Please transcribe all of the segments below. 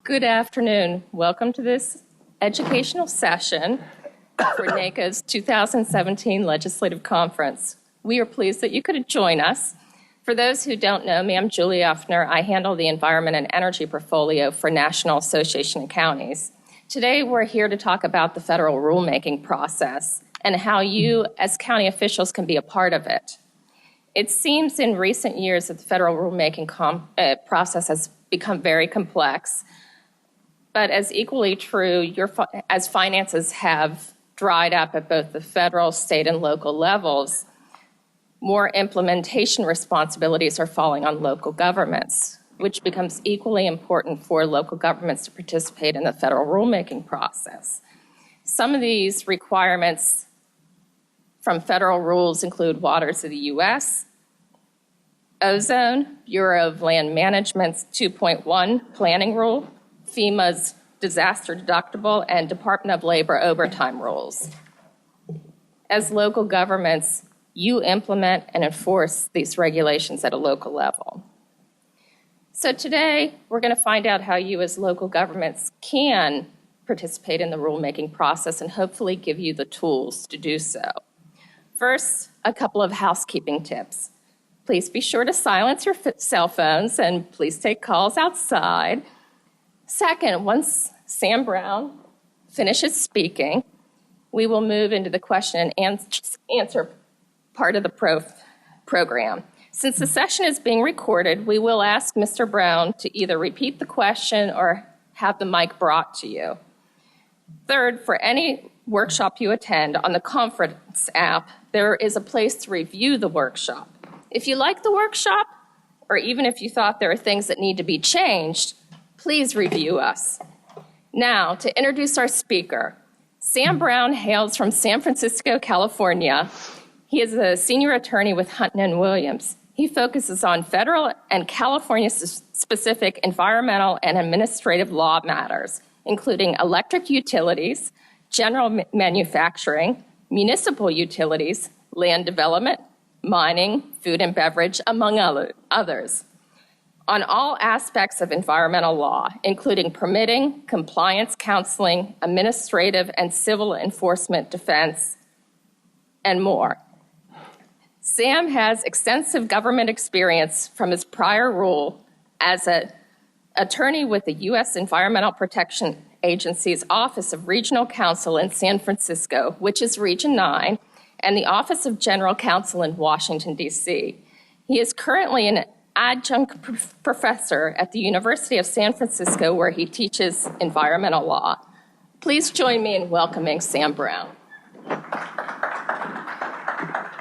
Good afternoon. Welcome to this educational session for NACo's 2017 Legislative Conference. We are pleased that you could join us. For those who don't know me, I'm Julie Uffner. I handle the Environment and Energy portfolio for National Association of Counties. Today, we're here to talk about the federal rulemaking process and how you, as county officials, can be a part of it. It seems in recent years that the federal rulemaking process has become very complex. But as equally true, as finances have dried up at both the federal, state, and local levels, more implementation responsibilities are falling on local governments, which becomes equally important for local governments to participate in the federal rulemaking process. Some of these requirements from federal rules include Waters of the U.S., Ozone, Bureau of Land Management's 2.1 planning rule, FEMA's disaster deductible, and Department of Labor overtime rules. As local governments, you implement and enforce these regulations at a local level. So today, we're going to find out how you as local governments can participate in the rulemaking process and hopefully give you the tools to do so. First, a couple of housekeeping tips. Please be sure to silence your cell phones and please take calls outside. Second, once Sam Brown finishes speaking, we will move into the question and answer part of the program. Since the session is being recorded, we will ask Mr. Brown to either repeat the question or have the mic brought to you. Third, for any workshop you attend on the conference app, there is a place to review the workshop. If you like the workshop, or even if you thought there are things that need to be changed, please review us. Now, to introduce our speaker, Sam Brown hails from San Francisco, California. He is a senior attorney with Hunton & Williams. He focuses on federal and California-specific environmental and administrative law matters, including electric utilities, general manufacturing, municipal utilities, land development, mining, food and beverage, among others, on all aspects of environmental law, including permitting, compliance counseling, administrative and civil enforcement defense, and more. Sam has extensive government experience from his prior role as an attorney with the U.S. Environmental Protection Agency's Office of Regional Counsel in San Francisco, which is Region 9, and the Office of General Counsel in Washington, D.C. He is currently an adjunct professor at the University of San Francisco, where he teaches environmental law. Please join me in welcoming Sam Brown.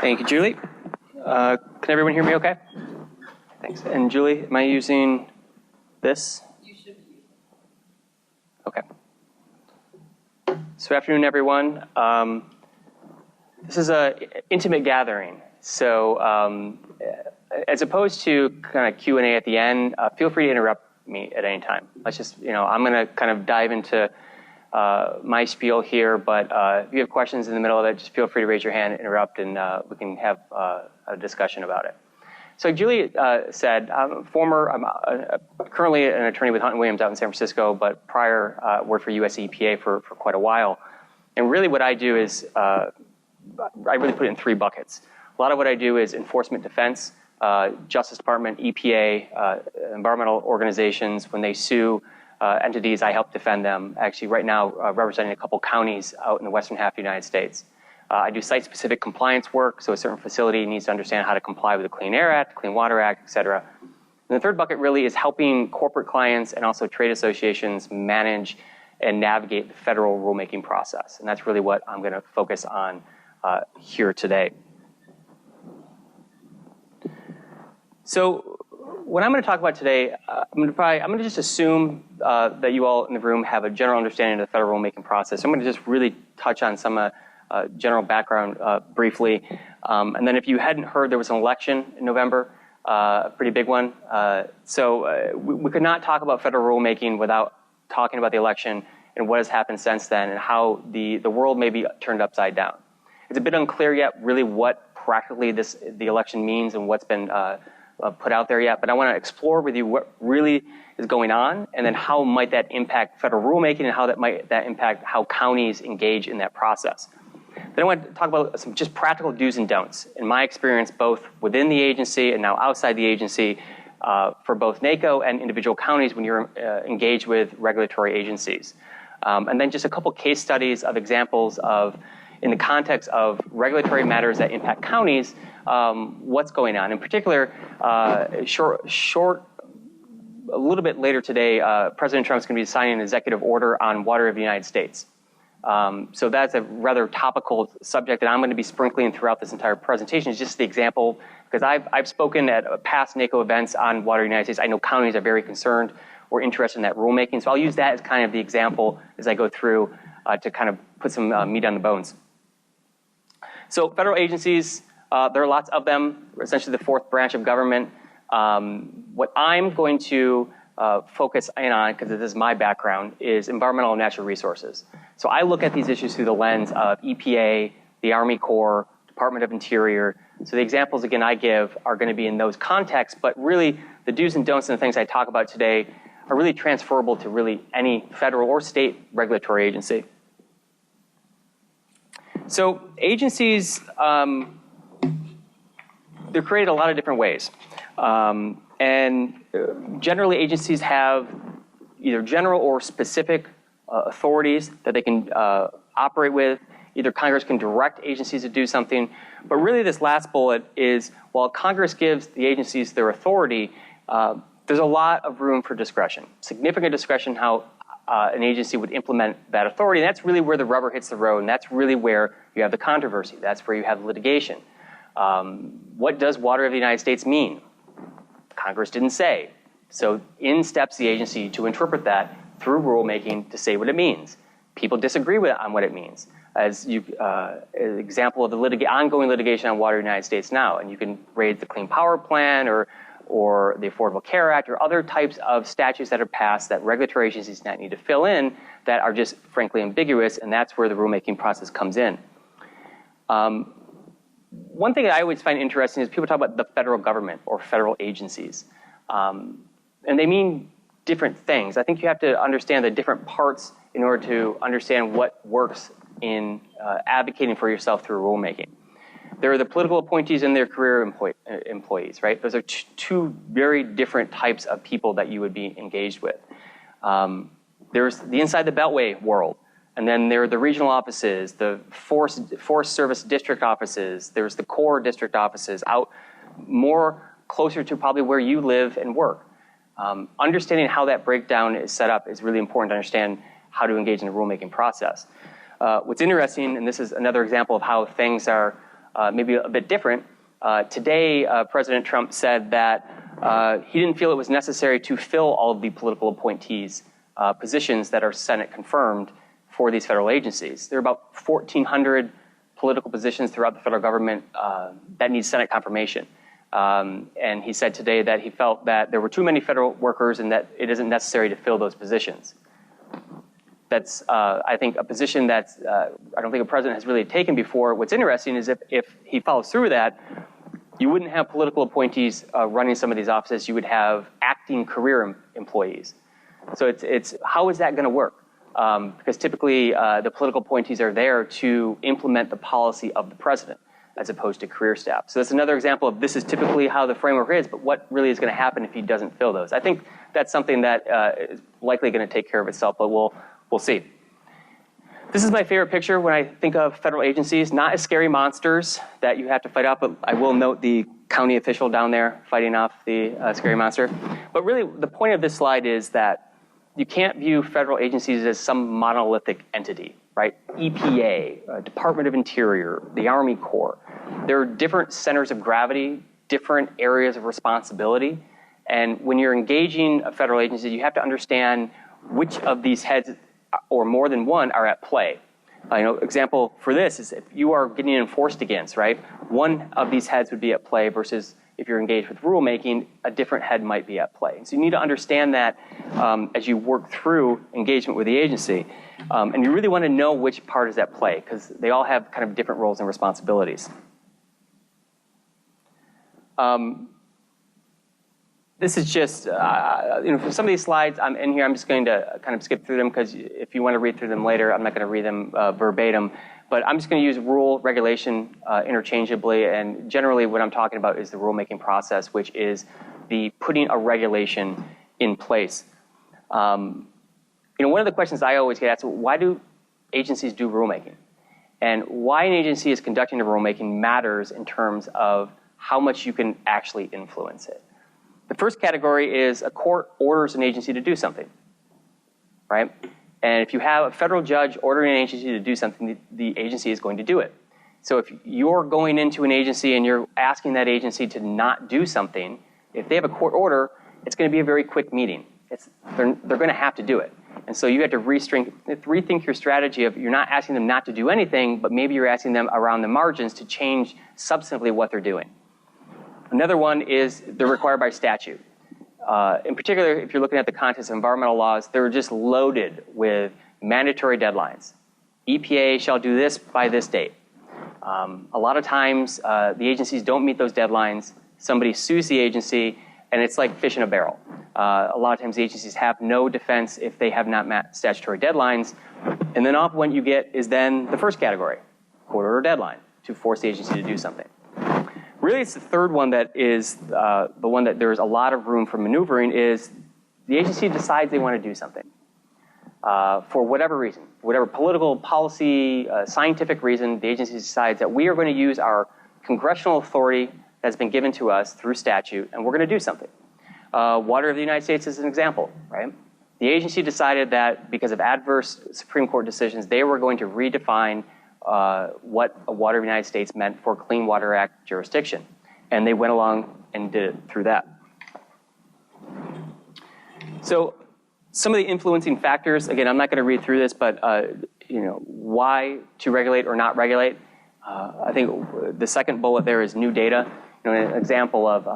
Thank you, Julie. Can everyone hear me okay? Thanks. And Julie, am I using this? You should be. Okay. So afternoon, everyone. This is an intimate gathering. So as opposed to kind of Q&A at the end, feel free to interrupt me at any time. Let's just, I'm going to kind of dive into my spiel here, but if you have questions in the middle of it, just feel free to raise your hand, interrupt, and we can have a discussion about it. So Julie said, I'm currently an attorney with Hunton Williams out in San Francisco, but prior worked for US EPA for quite a while. And really what I do is, I really put it in three buckets. A lot of what I do is enforcement defense, Justice Department, EPA, environmental organizations. When they sue entities, I help defend them. Actually, right now, representing a couple counties out in the western half of the United States. I do site-specific compliance work, so a certain facility needs to understand how to comply with the Clean Air Act, Clean Water Act, et cetera. And the third bucket really is helping corporate clients and also trade associations manage and navigate the federal rulemaking process. And that's really what I'm going to focus on here today. So what I'm going to talk about today, I'm going to just assume that you all in the room have a general understanding of the federal rulemaking process. I'm going to just really touch on some general background briefly. And then if you hadn't heard, there was an election in November, a pretty big one. So we could not talk about federal rulemaking without talking about the election and what has happened since then and how the world may be turned upside down. It's a bit unclear yet really what practically the election means and what's been put out there yet, but I want to explore with you what really is going on, and then how might that impact federal rulemaking, and how that might impact how counties engage in that process. Then I want to talk about some just practical do's and don'ts. In my experience, both within the agency and now outside the agency, for both NACo and individual counties when you're engaged with regulatory agencies. And then just a couple case studies of examples of, in the context of regulatory matters that impact counties, what's going on. In particular, a little bit later today, President Trump's going to be signing an executive order on water of the United States. So that's a rather topical subject that I'm going to be sprinkling throughout this entire presentation. It's just the example, because I've spoken at past NACo events on water of the United States. I know counties are very concerned or interested in that rulemaking. So I'll use that as kind of the example as I go through to kind of put some meat on the bones. So federal agencies, there are lots of them, essentially the fourth branch of government. What I'm going to focus in on, because this is my background, is environmental and natural resources. So I look at these issues through the lens of EPA, the Army Corps, Department of Interior. So the examples, again, I give are going to be in those contexts, but really the do's and don'ts and the things I talk about today are really transferable to really any federal or state regulatory agency. So agencies, they're created a lot of different ways. And generally agencies have either general or specific authorities that they can operate with. Either Congress can direct agencies to do something, but really this last bullet is, while Congress gives the agencies their authority, there's a lot of room for discretion, significant discretion how an agency would implement that authority. And that's really where the rubber hits the road, and that's really where you have the controversy. That's where you have litigation. What does water of the United States mean? Congress didn't say. So in steps the agency to interpret that through rulemaking to say what it means. People disagree with it on what it means. As you, an example of the ongoing litigation on water in the United States now, and you can raise the Clean Power Plan or the Affordable Care Act or other types of statutes that are passed that regulatory agencies now need to fill in that are just frankly ambiguous, and that's where the rulemaking process comes in. One thing that I always find interesting is people talk about the federal government or federal agencies. And they mean different things. I think you have to understand the different parts in order to understand what works in advocating for yourself through rulemaking. There are the political appointees and their career employees, right? Those are two very different types of people that you would be engaged with. There's the inside the Beltway world. And then there are the regional offices, the Forest Service district offices, there's the Corps district offices out more closer to probably where you live and work. Understanding how that breakdown is set up is really important to understand how to engage in the rulemaking process. What's interesting, and this is another example of how things are maybe a bit different, today President Trump said that he didn't feel it was necessary to fill all of the political appointees' positions that are Senate confirmed for these federal agencies. There are about 1,400 political positions throughout the federal government that need Senate confirmation. And he said today that he felt that there were too many federal workers and that it isn't necessary to fill those positions. That's, I think, a position that's, I don't think a president has really taken before. What's interesting is if he follows through with that, you wouldn't have political appointees running some of these offices. You would have acting career employees. So it's how is that going to work? Because typically the political appointees are there to implement the policy of the president as opposed to career staff. So that's another example of this is typically how the framework is, but what really is going to happen if he doesn't fill those? I think that's something that is likely going to take care of itself, but we'll see. This is my favorite picture when I think of federal agencies, not as scary monsters that you have to fight off, but I will note the county official down there fighting off the scary monster. But really the point of this slide is that you can't view federal agencies as some monolithic entity, right? EPA, Department of Interior, the Army Corps. There are different centers of gravity, different areas of responsibility. And when you're engaging a federal agency, you have to understand which of these heads or more than one are at play. Example for this is if you are getting enforced against, right? One of these heads would be at play versus if you're engaged with rulemaking, a different head might be at play. So you need to understand that as you work through engagement with the agency. And you really want to know which part is at play because they all have kind of different roles and responsibilities. This is just, for some of these slides I'm in here, I'm just going to kind of skip through them because if you want to read through them later, I'm not going to read them verbatim. But I'm just going to use rule, regulation interchangeably, and generally what I'm talking about is the rulemaking process, which is the putting a regulation in place. One of the questions I always get asked, why do agencies do rulemaking? And why an agency is conducting the rulemaking matters in terms of how much you can actually influence it. The first category is a court orders an agency to do something, right? And if you have a federal judge ordering an agency to do something, the agency is going to do it. So if you're going into an agency and you're asking that agency to not do something, if they have a court order, it's going to be a very quick meeting. They're going to have to do it. And so you have to rethink your strategy of you're not asking them not to do anything, but maybe you're asking them around the margins to change substantively what they're doing. Another one is they're required by statute. In particular, if you're looking at the context of environmental laws, they're just loaded with mandatory deadlines. EPA shall do this by this date. A lot of times, the agencies don't meet those deadlines. Somebody sues the agency, and it's like fish in a barrel. A lot of times, the agencies have no defense if they have not met statutory deadlines. And then off what you get is then the first category, court order deadline, to force the agency to do something. Really, it's the third one that is the one that there's a lot of room for maneuvering is the agency decides they want to do something. For whatever reason, whatever political, policy, scientific reason, the agency decides that we are going to use our congressional authority that's been given to us through statute, and we're going to do something. Water of the United States is an example, right? The agency decided that because of adverse Supreme Court decisions, they were going to redefine what a Water of the United States meant for Clean Water Act jurisdiction. And they went along and did it through that. So some of the influencing factors, again, I'm not going to read through this, but why to regulate or not regulate. I think the second bullet there is new data. An example of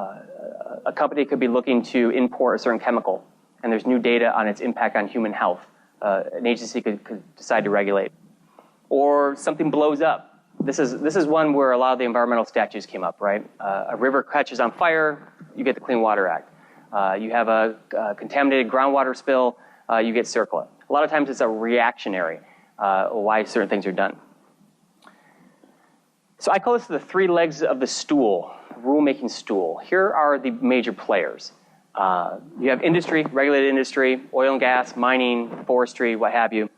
a company could be looking to import a certain chemical, and there's new data on its impact on human health. An agency could decide to regulate. Or something blows up. This is one where a lot of the environmental statutes came up, right? A river catches on fire, you get the Clean Water Act. You have a contaminated groundwater spill, you get CERCLA. A lot of times it's a reactionary why certain things are done. So I call this the three legs of the stool, rulemaking stool. Here are the major players. You have industry, regulated industry, oil and gas, mining, forestry, what have you.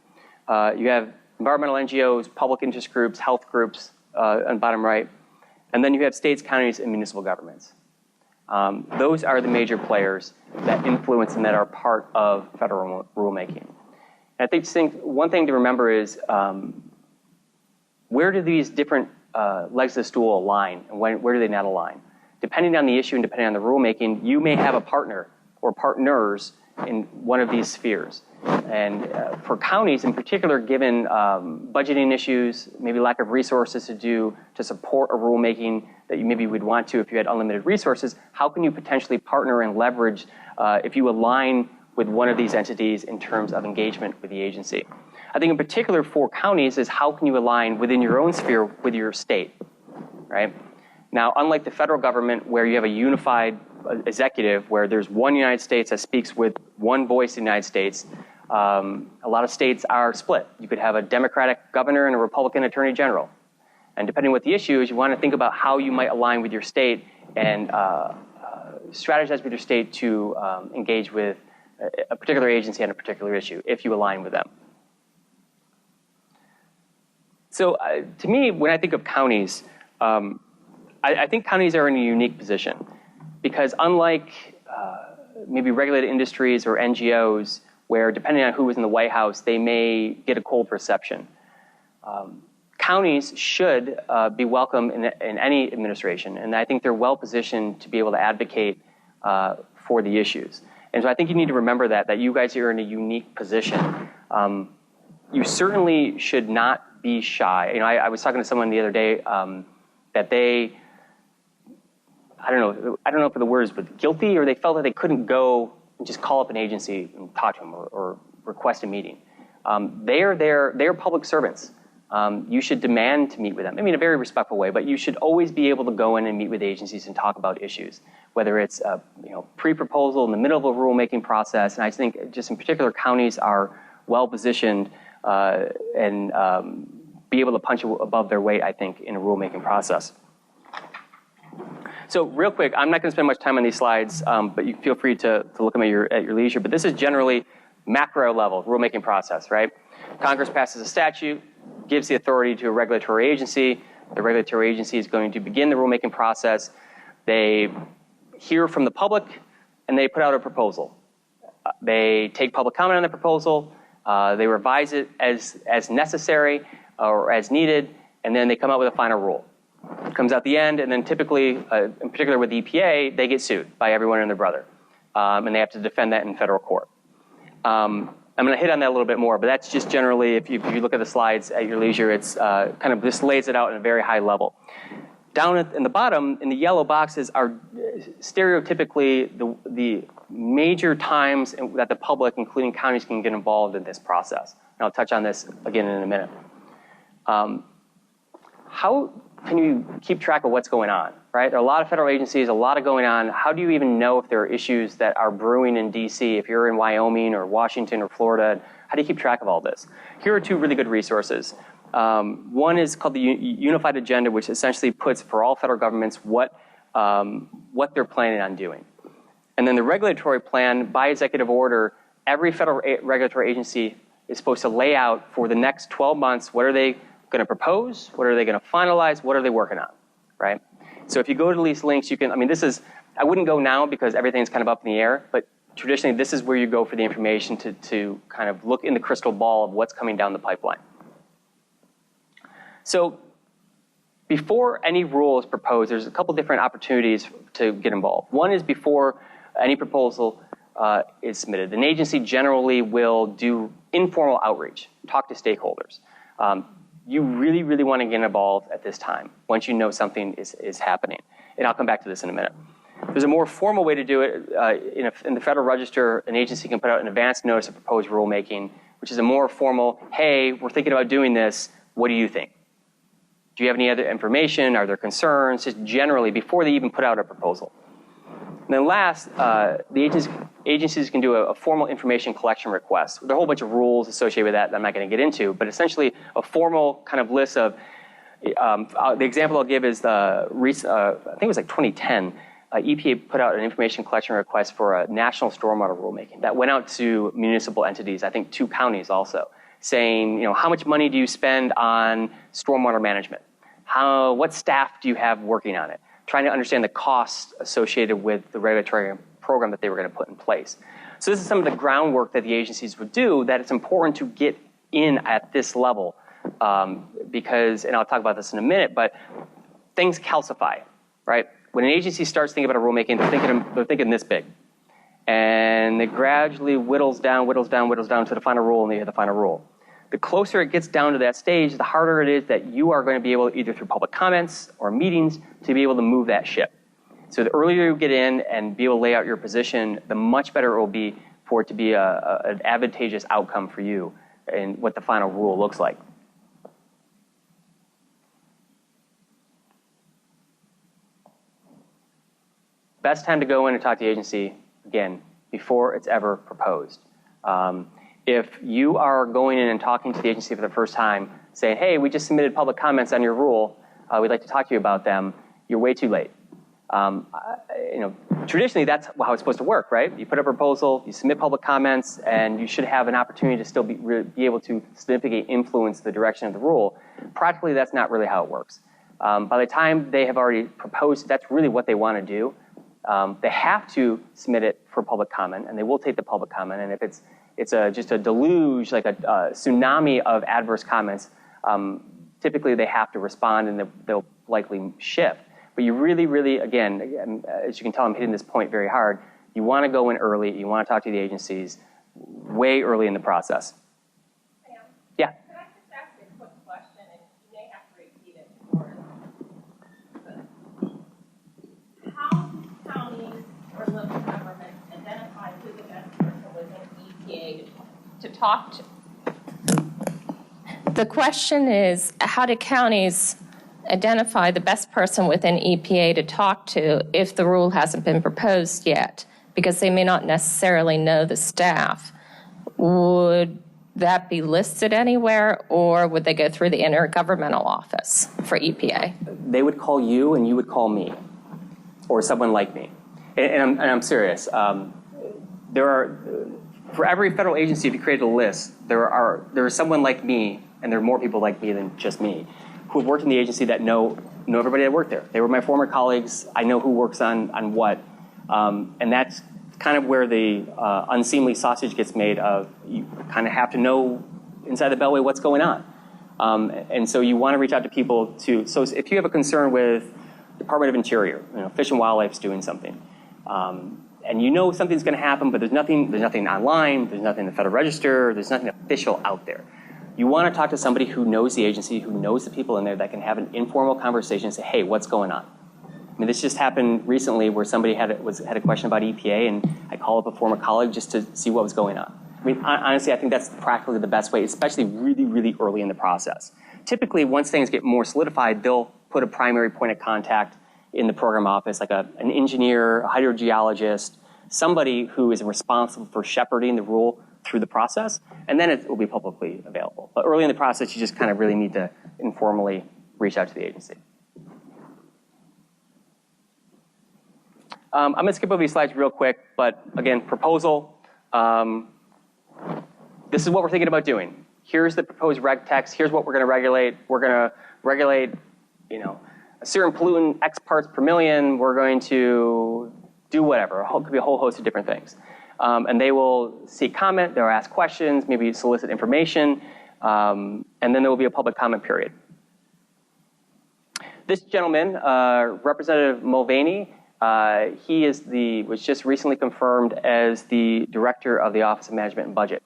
You have environmental NGOs, public interest groups, health groups on the bottom right. And then you have states, counties, and municipal governments. Those are the major players that influence and that are part of federal rulemaking. And I think one thing to remember is where do these different legs of the stool align and where do they not align? Depending on the issue and depending on the rulemaking, you may have a partner or partners in one of these spheres. And for counties in particular, given budgeting issues, maybe lack of resources to support a rulemaking that you maybe would want to if you had unlimited resources, how can you potentially partner and leverage if you align with one of these entities in terms of engagement with the agency? I think in particular for counties is how can you align within your own sphere with your state, right? Now, unlike the federal government where you have a unified executive where there's one United States that speaks with one voice in the United States, a lot of states are split. You could have a Democratic governor and a Republican attorney general. And depending on what the issue is, you want to think about how you might align with your state and strategize with your state to engage with a particular agency on a particular issue if you align with them. So to me, when I think of counties, I think counties are in a unique position because unlike maybe regulated industries or NGOs, where depending on who was in the White House, they may get a cold reception. Counties should be welcome in any administration, and I think they're well positioned to be able to advocate for the issues. And so I think you need to remember that you guys are in a unique position. You certainly should not be shy. I was talking to someone the other day that they, I don't know if the word is, but guilty, or they felt that they couldn't go and just call up an agency and talk to them or request a meeting. They're public servants. you should demand to meet with them. I mean, in a very respectful way, but you should always be able to go in and meet with agencies and talk about issues, whether it's pre-proposal in the middle of a rulemaking process. And I think just in particular, counties are well positioned and be able to punch above their weight, I think, in a rulemaking process. So real quick, I'm not going to spend much time on these slides, but you can feel free to look at them at your leisure. But this is generally macro level rulemaking process, right? Congress passes a statute, gives the authority to a regulatory agency. The regulatory agency is going to begin the rulemaking process. They hear from the public, and they put out a proposal. They take public comment on the proposal. They revise it as necessary or as needed, and then they come out with a final rule. It comes out the end, and then typically, in particular with the EPA, they get sued by everyone and their brother, and they have to defend that in federal court. I'm going to hit on that a little bit more, but that's just generally, if you look at the slides at your leisure, it's kind of this lays it out in a very high level. Down in the bottom, in the yellow boxes, are stereotypically the major times that the public, including counties, can get involved in this process. And I'll touch on this again in a minute. How can you keep track of what's going on, right? There are a lot of federal agencies, a lot of going on. How do you even know if there are issues that are brewing in DC, if you're in Wyoming or Washington or Florida? How do you keep track of all this? Here are two really good resources. One is called the Unified Agenda, which essentially puts for all federal governments what they're planning on doing. And then the regulatory plan, by executive order, every federal regulatory agency is supposed to lay out for the next 12 months, what are they going to propose? What are they going to finalize? What are they working on, right? So if you go to these links, you can, I mean, I wouldn't go now because everything's kind of up in the air, but traditionally this is where you go for the information to kind of look in the crystal ball of what's coming down the pipeline. So before any rule is proposed, there's a couple different opportunities to get involved. One is before any proposal is submitted. An agency generally will do informal outreach, talk to stakeholders. You really, really want to get involved at this time once you know something is happening. And I'll come back to this in a minute. There's a more formal way to do it. In the Federal Register, an agency can put out an advance notice of proposed rulemaking, which is a more formal, hey, we're thinking about doing this. What do you think? Do you have any other information? Are there concerns? Just generally, before they even put out a proposal. And then last, the agencies can do a formal information collection request. There are a whole bunch of rules associated with that I'm not going to get into, but essentially a formal kind of list of, the example I'll give is I think it was like 2010, EPA put out an information collection request for a national stormwater rulemaking that went out to municipal entities, I think 2 counties also, saying, how much money do you spend on stormwater management? What staff do you have working on it? Trying to understand the costs associated with the regulatory program that they were going to put in place. So this is some of the groundwork that the agencies would do that it's important to get in at this level because, and I'll talk about this in a minute, but things calcify, right? When an agency starts thinking about a rulemaking, they're thinking this big. And it gradually whittles down to the final rule, and they hit the final rule. The closer it gets down to that stage, the harder it is that you are going to be able, either through public comments or meetings, to be able to move that ship. So the earlier you get in and be able to lay out your position, the much better it will be for it to be an advantageous outcome for you and what the final rule looks like. Best time to go in and talk to the agency, again, before it's ever proposed. If you are going in and talking to the agency for the first time, saying, hey, we just submitted public comments on your rule, we'd like to talk to you about them, you're way too late. Traditionally, that's how it's supposed to work, right? You put a proposal, you submit public comments, and you should have an opportunity to still be able to significantly influence the direction of the rule. Practically, that's not really how it works. By the time they have already proposed, that's really what they want to do. They have to submit it for public comment, and they will take the public comment. And if it's just a deluge, like a tsunami of adverse comments, typically they have to respond, and they'll likely shift. But you really, really, again, as you can tell, I'm hitting this point very hard. You want to go in early. You want to talk to the agencies way early in the process. Sam? Yeah. Can I just ask a quick question, and you may have to repeat it for how counties or local governments identify who the best person within EPA to talk to? The question is, how do counties identify the best person within EPA to talk to if the rule hasn't been proposed yet? Because they may not necessarily know the staff. Would that be listed anywhere, or would they go through the intergovernmental office for EPA? They would call you and you would call me, or someone like me. And I'm serious. There are, for every federal agency, if you created a list, there is someone like me, and there are more people like me than just me, who have worked in the agency that know everybody that worked there. They were my former colleagues. I know who works on what. And that's kind of where the unseemly sausage gets made of. You kind of have to know inside the Beltway what's going on. And so you want to reach out to people to, so if you have a concern with Department of Interior, Fish and Wildlife's doing something, and you know something's going to happen, but there's nothing online, there's nothing in the Federal Register, there's nothing official out there. You want to talk to somebody who knows the agency, who knows the people in there, that can have an informal conversation and say, hey, what's going on? I mean, this just happened recently where somebody had a question about EPA, and I called up a former colleague just to see what was going on. I mean, honestly, I think that's practically the best way, especially really, really early in the process. Typically, once things get more solidified, they'll put a primary point of contact in the program office, like an engineer, a hydrogeologist, somebody who is responsible for shepherding the rule through the process, and then it will be publicly available. But early in the process, you just kind of really need to informally reach out to the agency. I'm going to skip over these slides real quick, but again, proposal. This is what we're thinking about doing. Here's the proposed reg text. Here's what we're going to regulate. We're going to regulate, a certain pollutant, X parts per million. We're going to do whatever. It could be a whole host of different things. And they will seek comment. They'll ask questions, maybe solicit information, and then there will be a public comment period. This gentleman, Representative Mulvaney, he was just recently confirmed as the director of the Office of Management and Budget.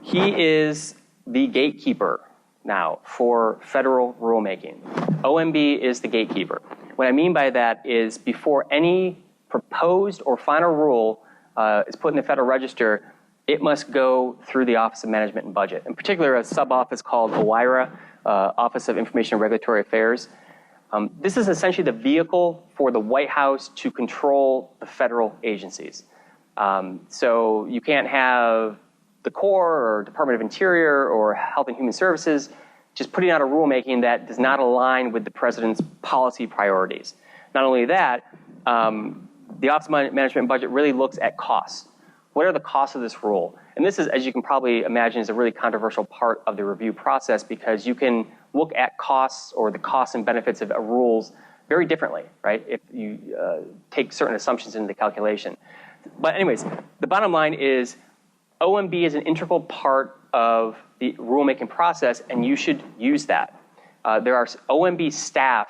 He is the gatekeeper now for federal rulemaking. OMB is the gatekeeper. What I mean by that is before any proposed or final rule is put in the Federal Register, it must go through the Office of Management and Budget. In particular, a sub-office called OIRA, Office of Information and Regulatory Affairs. This is essentially the vehicle for the White House to control the federal agencies. So you can't have the Corps or Department of Interior or Health and Human Services just putting out a rulemaking that does not align with the president's policy priorities. Not only that, the Office of Management and Budget really looks at costs. What are the costs of this rule? And this is, as you can probably imagine, is a really controversial part of the review process because you can look at costs or the costs and benefits of rules very differently, right? If you take certain assumptions into the calculation. But anyways, the bottom line is OMB is an integral part of the rulemaking process, and you should use that. There are OMB staff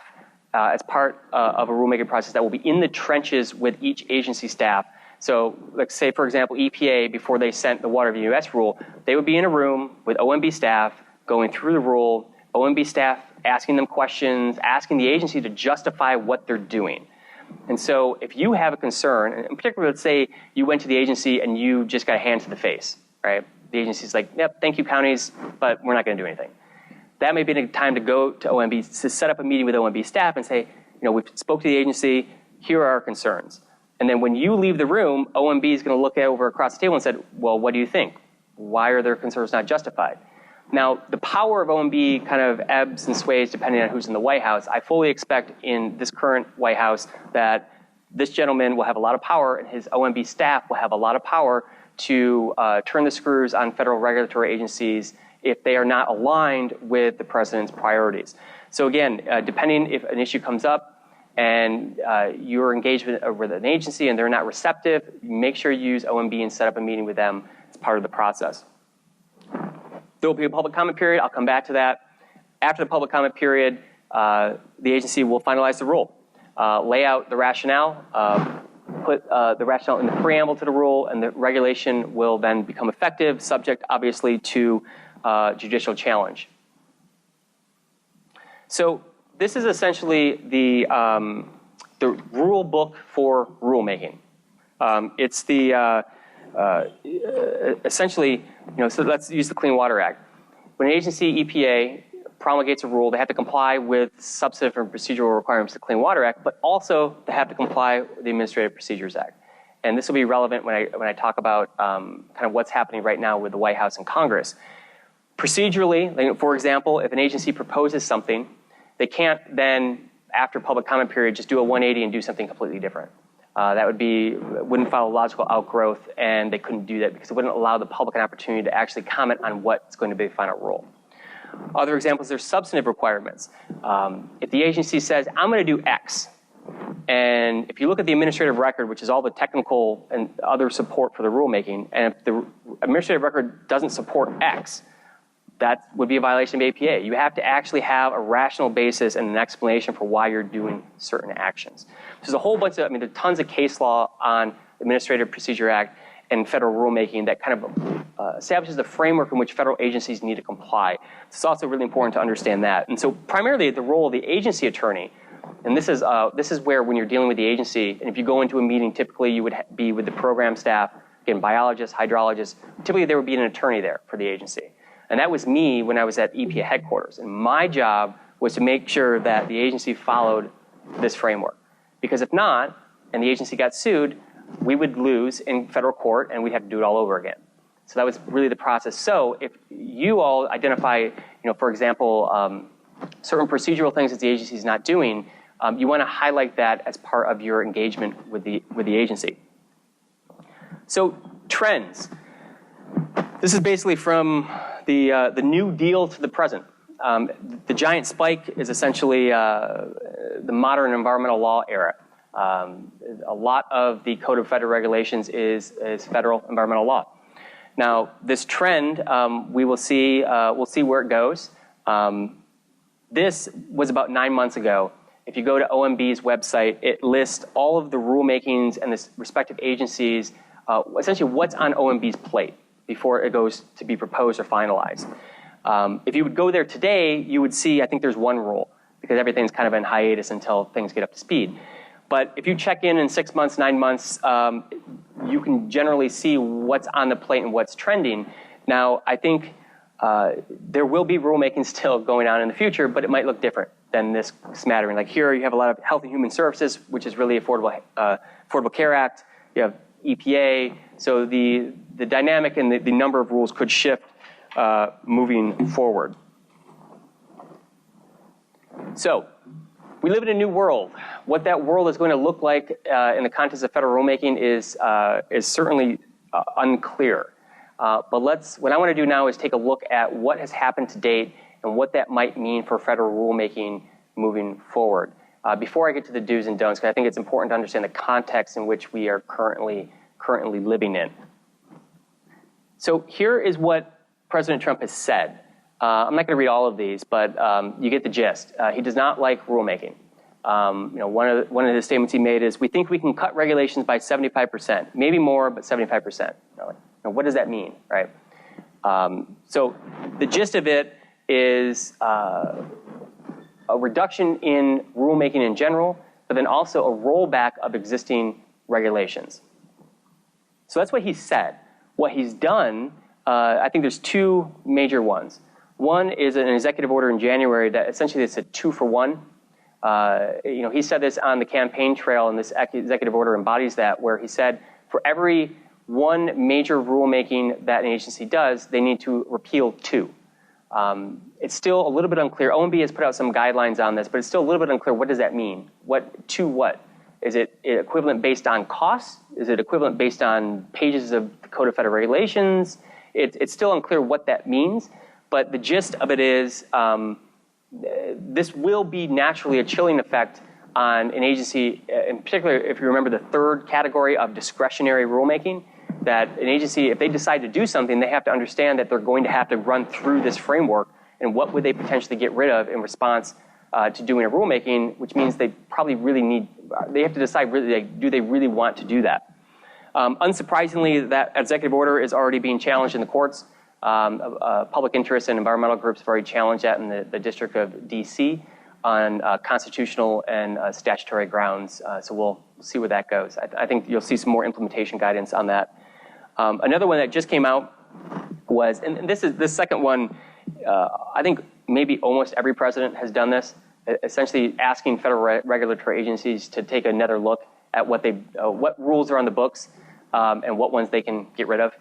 as part of a rulemaking process that will be in the trenches with each agency staff. So let's say, for example, EPA, before they sent the Water of the US rule, they would be in a room with OMB staff going through the rule, OMB staff asking them questions, asking the agency to justify what they're doing. And so if you have a concern, and in particular, let's say you went to the agency and you just got a hand to the face, right? The agency's like, yep, thank you, counties, but we're not going to do anything. That may be a time to go to OMB, to set up a meeting with OMB staff and say, we've spoke to the agency, here are our concerns. And then when you leave the room, OMB is going to look over across the table and said, well, what do you think? Why are their concerns not justified? Now, the power of OMB kind of ebbs and sways depending on who's in the White House. I fully expect in this current White House that this gentleman will have a lot of power and his OMB staff will have a lot of power to turn the screws on federal regulatory agencies if they are not aligned with the president's priorities. So again, depending if an issue comes up and you're engaged with an agency and they're not receptive, make sure you use OMB and set up a meeting with them as part of the process. There will be a public comment period. I'll come back to that. After the public comment period, the agency will finalize the rule, lay out the rationale, put the rationale in the preamble to the rule, and the regulation will then become effective, subject obviously to judicial challenge. So this is essentially the rule book for rulemaking. It's the essentially, so let's use the Clean Water Act. when an agency, EPA, promulgates a rule, they have to comply with substantive and procedural requirements of the Clean Water Act, but also they have to comply with the Administrative Procedures Act. And this will be relevant when I talk about kind of what's happening right now with the White House and Congress. Procedurally, like, for example, if an agency proposes something, they can't then, after public comment period, just do a 180 and do something completely different. That wouldn't follow logical outgrowth, and they couldn't do that because it wouldn't allow the public an opportunity to actually comment on what's going to be the final rule. Other examples, there's substantive requirements. If the agency says, I'm going to do X, and if you look at the administrative record, which is all the technical and other support for the rulemaking, and if the administrative record doesn't support X, that would be a violation of APA. You have to actually have a rational basis and an explanation for why you're doing certain actions. There's a whole bunch of, there's tons of case law on the Administrative Procedure Act and federal rulemaking that kind of establishes the framework in which federal agencies need to comply. It's also really important to understand that. And so primarily the role of the agency attorney, and this is where when you're dealing with the agency, and if you go into a meeting, typically you would be with the program staff, again, biologists, hydrologists, typically there would be an attorney there for the agency. And that was me when I was at EPA headquarters. And my job was to make sure that the agency followed this framework. Because if not, and the agency got sued, we would lose in federal court and we'd have to do it all over again. So that was really the process. So if you all identify, for example, certain procedural things that the agency is not doing, you want to highlight that as part of your engagement with the agency. So trends. This is basically from the New Deal to the present. The giant spike is essentially the modern environmental law era. A lot of the Code of Federal Regulations is federal environmental law. Now, this trend, we'll see where it goes. This was about 9 months ago. If you go to OMB's website, it lists all of the rulemakings and the respective agencies, essentially what's on OMB's plate before it goes to be proposed or finalized. If you would go there today, you would see, I think there's one rule, because everything's kind of in hiatus until things get up to speed. But if you check in 6 months, 9 months, you can generally see what's on the plate and what's trending. Now, I think there will be rulemaking still going on in the future, but it might look different than this smattering. Like here, you have a lot of Health and Human Services, which is really Affordable Care Act. You have EPA. So the dynamic and the number of rules could shift moving forward. So we live in a new world. What that world is going to look like in the context of federal rulemaking is certainly unclear. But what I want to do now is take a look at what has happened to date and what that might mean for federal rulemaking moving forward. Before I get to the do's and don'ts, because I think it's important to understand the context in which we are currently living in. So here is what President Trump has said. I'm not going to read all of these, but you get the gist. He does not like rulemaking. One of the statements he made is, we think we can cut regulations by 75%, maybe more, but 75%. What does that mean, right? So the gist of it is a reduction in rulemaking in general, but then also a rollback of existing regulations. So that's what he said. What he's done, I think there's two major ones. One is an executive order in January that essentially it's a 2-for-1. He said this on the campaign trail, and this executive order embodies that, where he said for every one major rulemaking that an agency does, they need to repeal 2. It's still a little bit unclear. OMB has put out some guidelines on this, but it's still a little bit unclear. What does that mean? What? Is it equivalent based on costs? Is it equivalent based on pages of the Code of Federal Regulations? It's still unclear what that means, but the gist of it is this will be naturally a chilling effect on an agency, in particular, if you remember the third category of discretionary rulemaking, that an agency, if they decide to do something, they have to understand that they're going to have to run through this framework, and what would they potentially get rid of in response to doing a rulemaking, which means they probably they have to decide, do they really want to do that? Unsurprisingly, that executive order is already being challenged in the courts. Public interest and environmental groups have already challenged that in the District of DC on constitutional and statutory grounds. So we'll see where that goes. I think you'll see some more implementation guidance on that. Another one that just came out was, and this is the second one, I think maybe almost every president has done this, essentially asking federal regulatory agencies to take another look at what rules are on the books and what ones they can get rid of.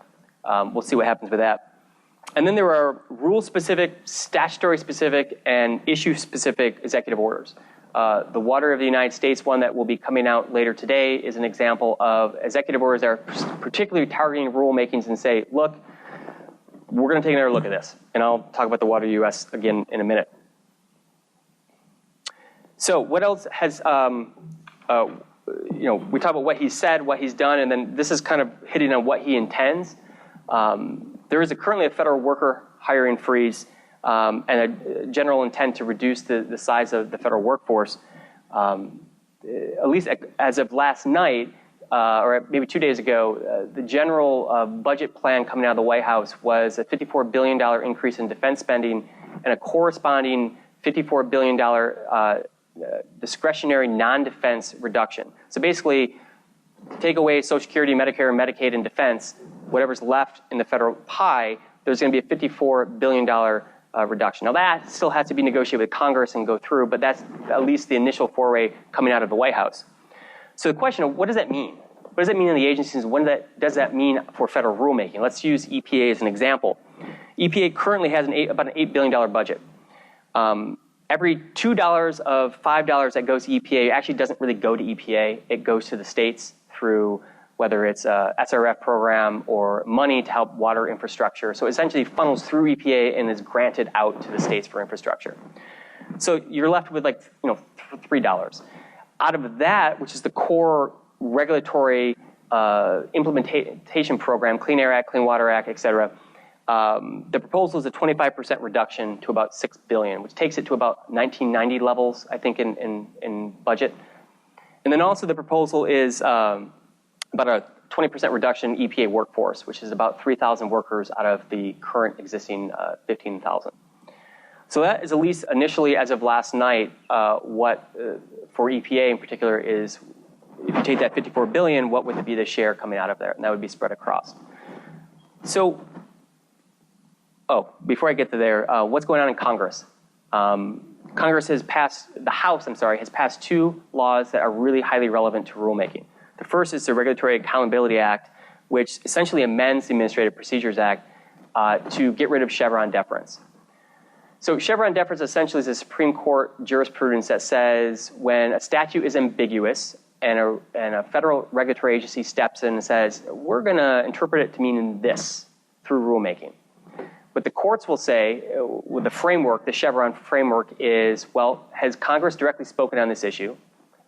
We'll see what happens with that. And then there are rule-specific, statutory-specific, and issue-specific executive orders. The Water of the United States one that will be coming out later today is an example of executive orders that are particularly targeting rulemakings and say, look, we're going to take another look at this. And I'll talk about the Water U.S. again in a minute. So what else has, we talk about what he said, what he's done, and then this is kind of hitting on what he intends. There is currently a federal worker hiring freeze and a general intent to reduce the size of the federal workforce. At least as of last night, or maybe 2 days ago, the general budget plan coming out of the White House was a $54 billion increase in defense spending and a corresponding $54 billion discretionary non-defense reduction. So basically, take away Social Security, Medicare, and Medicaid and defense, whatever's left in the federal pie, there's going to be a $54 billion reduction. Now that still has to be negotiated with Congress and go through, but that's at least the initial foray coming out of the White House. So the question of what does that mean? What does that mean in the agencies? What does that mean for federal rulemaking? Let's use EPA as an example. EPA currently has about an $8 billion budget. Every $2 of $5 that goes to EPA actually doesn't really go to EPA. It goes to the states through whether it's a SRF program or money to help water infrastructure. So essentially funnels through EPA and is granted out to the states for infrastructure. So you're left with like $3. Out of that, which is the core regulatory implementation program, Clean Air Act, Clean Water Act, et cetera, the proposal is a 25% reduction to about $6 billion, which takes it to about 1990 levels, I think, in budget. And then also the proposal is about a 20% reduction in EPA workforce, which is about 3,000 workers out of the current existing 15,000. So that is at least initially, as of last night, what for EPA in particular is, if you take that $54 billion, what would be the share coming out of there? And that would be spread across. So, before I get to there, what's going on in Congress? Congress has passed, the House, has passed two laws that are really highly relevant to rulemaking. The first is the Regulatory Accountability Act, which essentially amends the Administrative Procedures Act to get rid of Chevron deference. So Chevron deference essentially is a Supreme Court jurisprudence that says when a statute is ambiguous and a federal regulatory agency steps in and says, we're going to interpret it to mean this through rulemaking. What the courts will say with the framework, the Chevron framework is, well, has Congress directly spoken on this issue?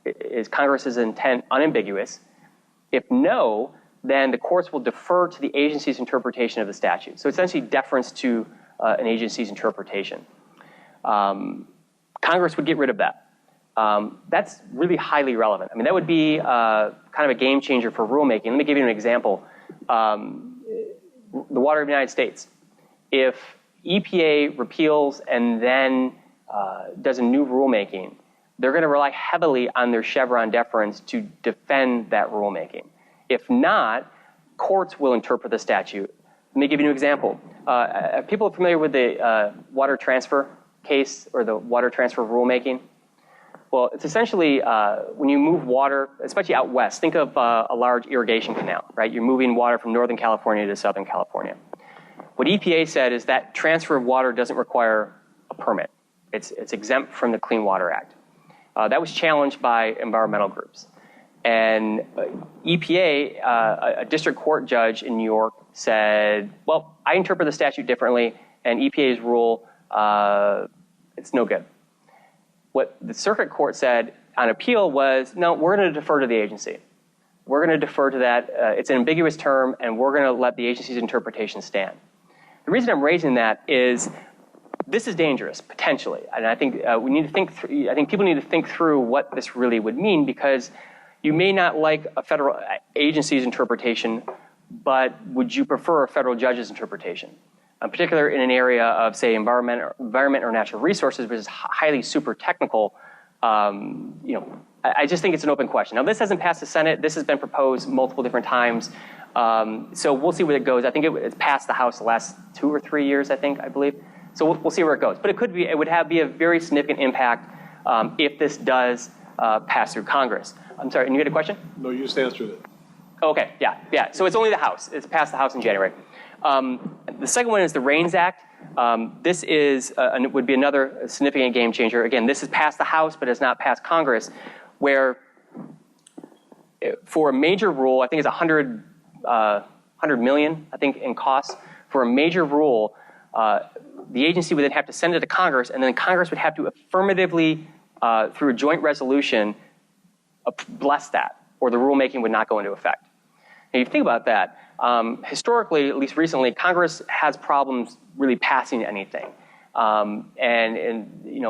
Is Congress's intent unambiguous? If no, then the courts will defer to the agency's interpretation of the statute. So essentially deference to an agency's interpretation. Congress would get rid of that. That's really highly relevant. I mean, that would be kind of a game changer for rulemaking. Let me give you an example. The Water of the United States. If EPA repeals and then does a new rulemaking, they're going to rely heavily on their Chevron deference to defend that rulemaking. If not, courts will interpret the statute. Let me give you an example. Are people familiar with the water transfer case or the water transfer rulemaking? Well, it's essentially when you move water, especially out west, think of a large irrigation canal, right? You're moving water from Northern California to Southern California. What EPA said is that transfer of water doesn't require a permit. It's exempt from the Clean Water Act. That was challenged by environmental groups. And EPA, a district court judge in New York said, well, I interpret the statute differently, and EPA's rule, it's no good. What the circuit court said on appeal was, no, we're going to defer to the agency. We're going to defer to that. It's an ambiguous term, and we're going to let the agency's interpretation stand. The reason I'm raising that is this is dangerous, potentially. And I think we need to think through, I think people need to think through what this really would mean, because you may not like a federal agency's interpretation, but would you prefer a federal judge's interpretation? In particular, in an area of, say, environment or natural resources, which is highly super technical, I just think it's an open question. Now, this hasn't passed the Senate. This has been proposed multiple different times. So we'll see where it goes. I think it's passed the House the last 2 or 3 years, I believe. So we'll see where it goes. But it would be a very significant impact if this does pass through Congress. I'm sorry, and you had a question? No, you just answered it. Okay, yeah. So it's only the House. It's passed the House in January. The second one is the REINS Act. This would be another significant game changer. Again, this has passed the House, but has not passed Congress, where for a major rule, I think it's 100 million, I think, in costs. For a major rule, the agency would then have to send it to Congress, and then Congress would have to affirmatively, through a joint resolution, bless that, or the rulemaking would not go into effect. Now, if you think about that, historically, at least recently, Congress has problems really passing anything.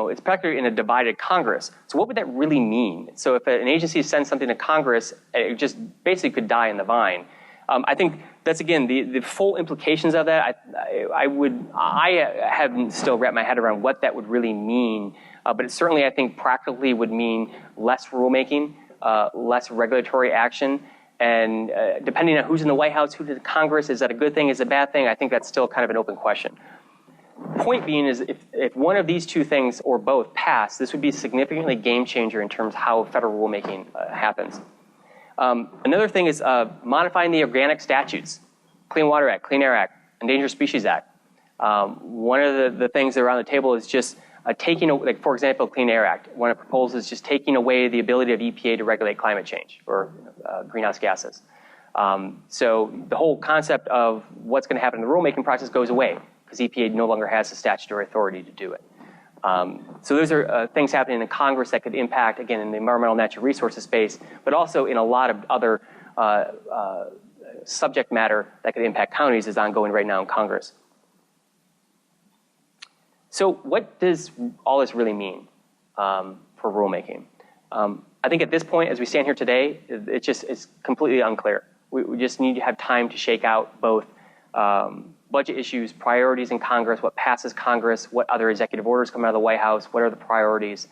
It's particularly in a divided Congress. So what would that really mean? So if an agency sends something to Congress, it just basically could die in the vine. I think that's, again, the full implications of that. I haven't still wrapped my head around what that would really mean, but it certainly, I think, practically would mean less rulemaking, less regulatory action, and depending on who's in the White House, who's in Congress, is that a good thing, is it a bad thing? I think that's still kind of an open question. Point being is if one of these two things or both pass, this would be a significantly game changer in terms of how federal rulemaking happens. Another thing is modifying the organic statutes, Clean Water Act, Clean Air Act, Endangered Species Act. One of the things that are on the table is just taking, like, for example, Clean Air Act. One of the proposals is just taking away the ability of EPA to regulate climate change or greenhouse gases. So the whole concept of what's going to happen in the rulemaking process goes away because EPA no longer has the statutory authority to do it. So those are things happening in Congress that could impact, again, in the environmental natural resources space, but also in a lot of other subject matter that could impact counties is ongoing right now in Congress. So what does all this really mean for rulemaking? I think at this point, as we stand here today, it's completely unclear. We just need to have time to shake out both budget issues, priorities in Congress, what passes Congress, what other executive orders come out of the White House, what are the priorities.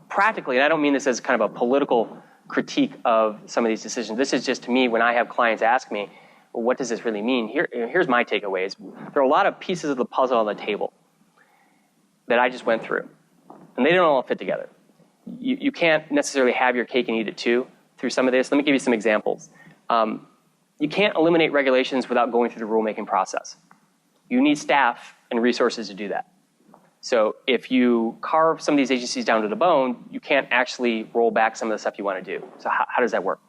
Practically, and I don't mean this as kind of a political critique of some of these decisions. This is just, to me, when I have clients ask me, well, what does this really mean? Here's my takeaways. There are a lot of pieces of the puzzle on the table that I just went through, and they don't all fit together. You can't necessarily have your cake and eat it too through some of this. Let me give you some examples. You can't eliminate regulations without going through the rulemaking process. You need staff and resources to do that. So if you carve some of these agencies down to the bone, you can't actually roll back some of the stuff you want to do. So how does that work?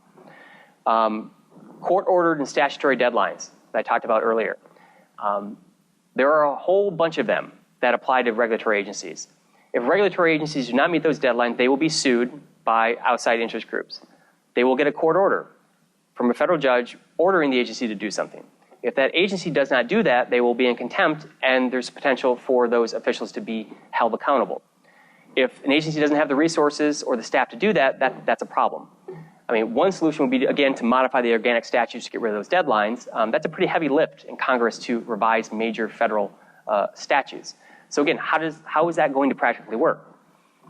Court-ordered and statutory deadlines that I talked about earlier. There are a whole bunch of them that apply to regulatory agencies. If regulatory agencies do not meet those deadlines, they will be sued by outside interest groups. They will get a court order from a federal judge ordering the agency to do something. If that agency does not do that, they will be in contempt, and there's potential for those officials to be held accountable. If an agency doesn't have the resources or the staff to do that, that's a problem. I mean, one solution would be, again, to modify the organic statutes to get rid of those deadlines. That's a pretty heavy lift in Congress to revise major federal statutes. So again, how is that going to practically work?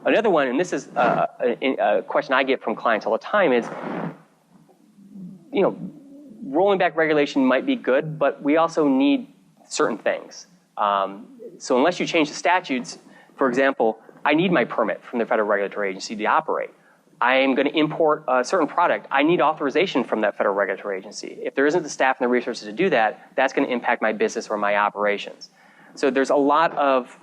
Another one, and this is a question I get from clients all the time, is, rolling back regulation might be good, but we also need certain things. So unless you change the statutes, for example, I need my permit from the federal regulatory agency to operate. I am going to import a certain product. I need authorization from that federal regulatory agency. If there isn't the staff and the resources to do that, that's going to impact my business or my operations. So there's a lot of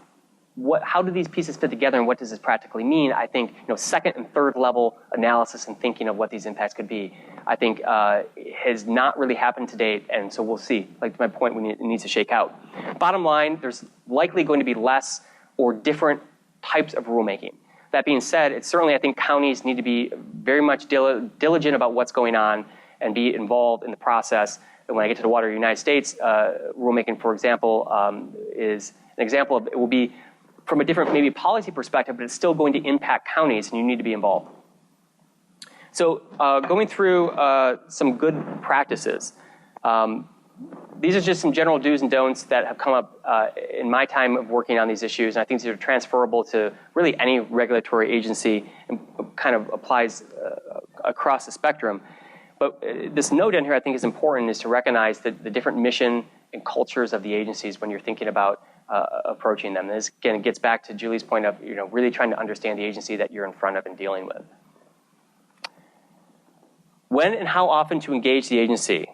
how do these pieces fit together and what does this practically mean? I think second and third level analysis and thinking of what these impacts could be, I think has not really happened to date, and so we'll see. Like to my point, it needs to shake out. Bottom line, there's likely going to be less or different types of rulemaking. That being said, it's certainly, I think, counties need to be very much diligent about what's going on and be involved in the process. And when I get to the Water of the United States, rulemaking, for example, is an example of it will be from a different maybe policy perspective, but it's still going to impact counties, and you need to be involved. So going through some good practices. These are just some general do's and don'ts that have come up in my time of working on these issues, and I think these are transferable to really any regulatory agency and kind of applies across the spectrum. But this note down here I think is important, is to recognize the different mission and cultures of the agencies when you're thinking about approaching them. And this, again, gets back to Julie's point of really trying to understand the agency that you're in front of and dealing with. When and how often to engage the agency.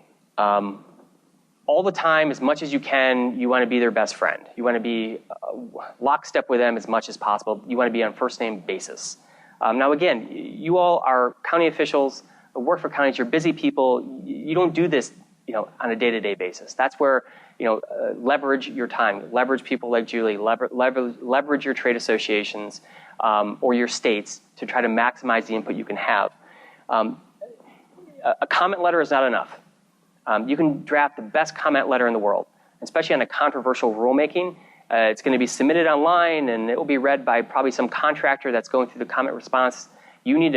All the time, as much as you can, you want to be their best friend. You want to be lockstep with them as much as possible. You want to be on first name basis. Now again, you all are county officials, work for counties, you're busy people. You don't do this on a day-to-day basis. That's where leverage your time, leverage people like Julie, leverage your trade associations or your states to try to maximize the input you can have. A comment letter is not enough. You can draft the best comment letter in the world, especially on a controversial rulemaking. It's going to be submitted online, and it will be read by probably some contractor that's going through the comment response. You need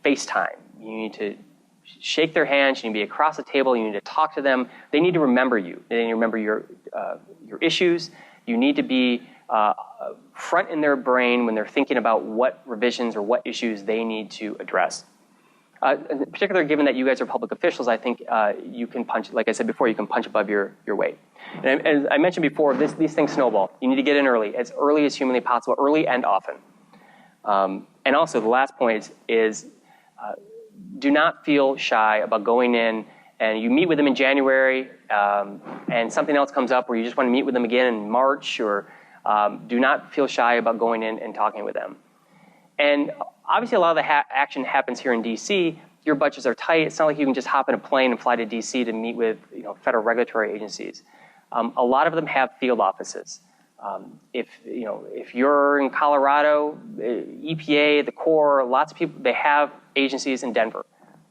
FaceTime. You need to shake their hands. You need to be across the table. You need to talk to them. They need to remember you. They need to remember your issues. You need to be front in their brain when they're thinking about what revisions or what issues they need to address. In particular, given that you guys are public officials, I think you can punch, like I said before, you can punch above your weight. And as I mentioned before, these things snowball. You need to get in early as humanly possible, early and often. And also, the last point is do not feel shy about going in and you meet with them in January and something else comes up where you just want to meet with them again in March, or do not feel shy about going in and talking with them. And obviously, a lot of the action happens here in D.C. Your budgets are tight. It's not like you can just hop in a plane and fly to D.C. to meet with federal regulatory agencies. A lot of them have field offices. If you're in Colorado, EPA, the Corps, lots of people, they have agencies in Denver.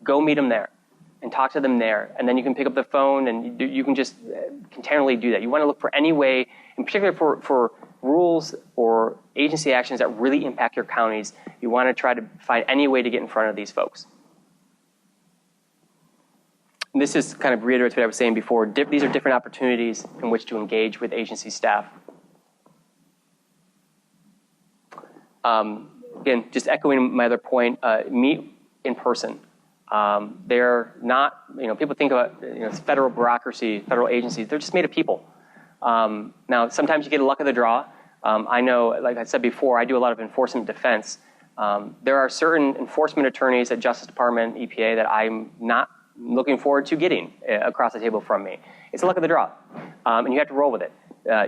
Go meet them there and talk to them there. And then you can pick up the phone and you can just continually do that. You want to look for any way, in particular for rules or agency actions that really impact your counties. You want to try to find any way to get in front of these folks. And this is kind of reiterates what I was saying before. These are different opportunities in which to engage with agency staff. Again, just echoing my other point, meet in person. They're not, people think about federal bureaucracy, federal agencies, they're just made of people. Now, sometimes you get a luck of the draw. I know, like I said before, I do a lot of enforcement defense. There are certain enforcement attorneys at Justice Department, EPA, that I'm not looking forward to getting across the table from me. It's a luck of the draw, and you have to roll with it.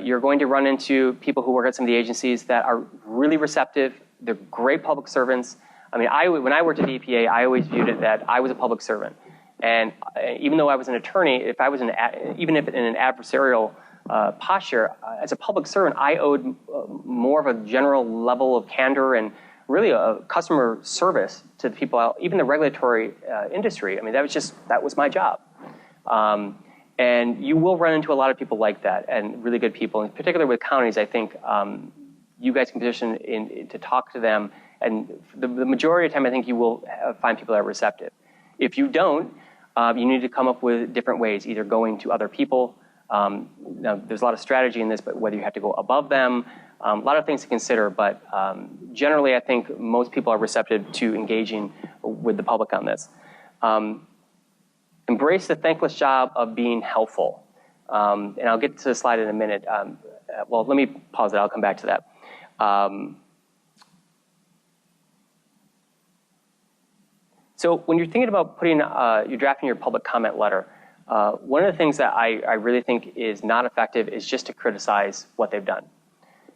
You're going to run into people who work at some of the agencies that are really receptive. They're great public servants. I mean, when I worked at the EPA, I always viewed it that I was a public servant. And even though I was an attorney, if I was even if in an adversarial posture, as a public servant, I owed more of a general level of candor and really a customer service to the people, even the regulatory industry. I mean, that was my job. And you will run into a lot of people like that, and really good people. In particular with counties, I think you guys can position to talk to them. And the majority of the time, I think you will find people that are receptive. If you don't, you need to come up with different ways, either going to other people. Now, there's a lot of strategy in this, but whether you have to go above them, a lot of things to consider. But generally, I think most people are receptive to engaging with the public on this. Embrace the thankless job of being helpful. And I'll get to the slide in a minute. Well, let me pause it. I'll come back to that. So when you're thinking about you're drafting your public comment letter, one of the things that I really think is not effective is just to criticize what they've done.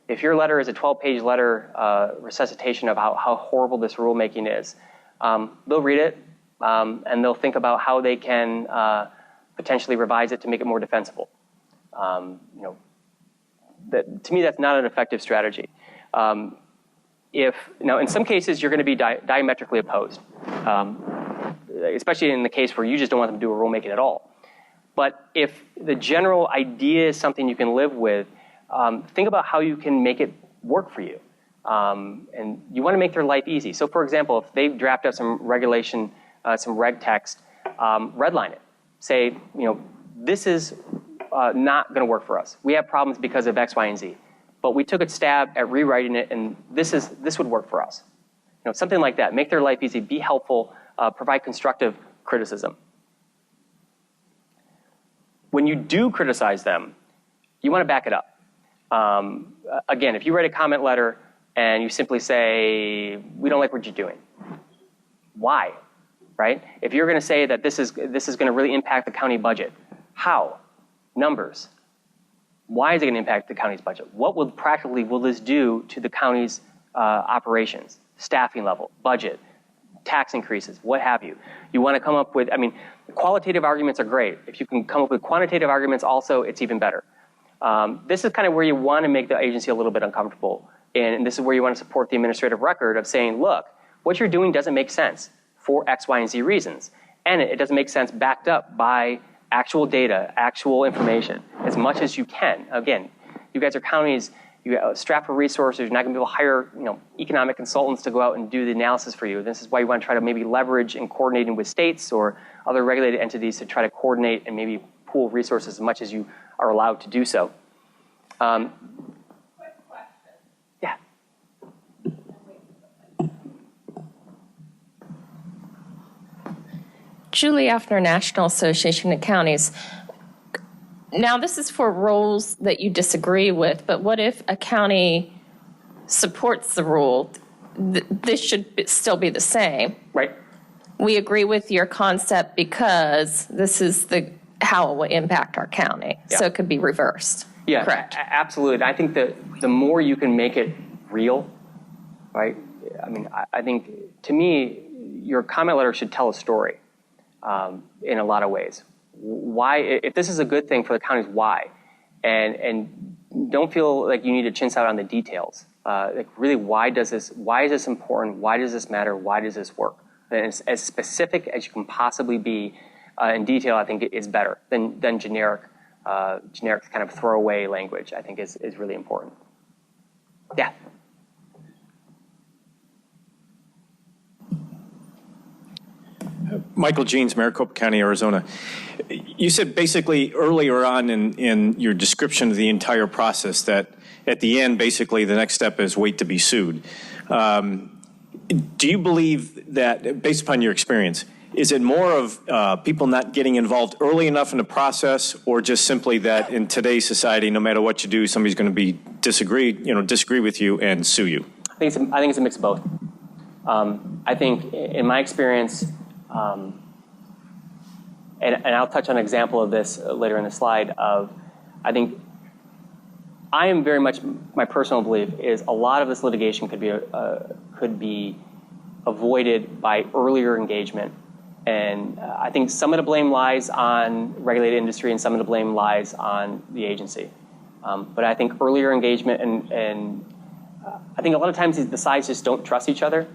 If your letter is a 12-page letter resuscitation of how horrible this rulemaking is, they'll read it and they'll think about how they can potentially revise it to make it more defensible. To me, that's not an effective strategy. Now, in some cases, you're going to be diametrically opposed, especially in the case where you just don't want them to do a rulemaking at all. But if the general idea is something you can live with, think about how you can make it work for you. And you want to make their life easy. So, for example, if they draft up some regulation, some reg text, redline it. Say, this is not going to work for us. We have problems because of X, Y, and Z. But we took a stab at rewriting it, and this would work for us. Something like that. Make their life easy. Be helpful. Provide constructive criticism. criticism. When you do criticize them, you want to back it up. Again, if you write a comment letter and you simply say, we don't like what you're doing, why, right? If you're going to say that this is going to really impact the county budget, how? Numbers. Why is it going to impact the county's budget? What will this do to the county's operations, staffing level, budget, tax increases, what have you? You want to come up with, qualitative arguments are great. If you can come up with quantitative arguments also, it's even better. This is kind of where you want to make the agency a little bit uncomfortable. And this is where you want to support the administrative record of saying, look, what you're doing doesn't make sense for X, Y, and Z reasons. And it doesn't make sense backed up by actual data, actual information, as much as you can. Again, you guys are counties, you strapped for resources, you're not going to be able to hire economic consultants to go out and do the analysis for you. This is why you want to try to maybe leverage and coordinating with states or other regulated entities to try to coordinate and maybe pool resources as much as you are allowed to do so. Quick question. Yeah. Julie Afner, National Association of Counties. Now, this is for rules that you disagree with, but what if a county supports the rule? This should still be the same. Right. We agree with your concept because this is how it will impact our county. Yeah. So it could be reversed. Yeah, correct. Absolutely. I think that the more you can make it real, right? I think, to me, your comment letter should tell a story in a lot of ways. Why, if this is a good thing for the counties, why? And don't feel like you need to chintz out on the details. Like really, why is this important? Why does this matter? Why does this work? And it's as specific as you can possibly be in detail, I think is better than generic kind of throwaway language, I think is really important. Yeah. Michael Jeans, Maricopa County, Arizona. You said basically earlier on in your description of the entire process that at the end, basically the next step is wait to be sued. Do you believe that, based upon your experience, is it more of people not getting involved early enough in the process, or just simply that in today's society, no matter what you do, somebody's going to disagree with you and sue you? I think it's a mix of both. I think in my experience, and I'll touch on an example of this later in the slide, I think I am very much, my personal belief is a lot of this litigation could be avoided by earlier engagement. And I think some of the blame lies on regulated industry and some of the blame lies on the agency. But I think earlier engagement and I think a lot of times the sides just don't trust each other.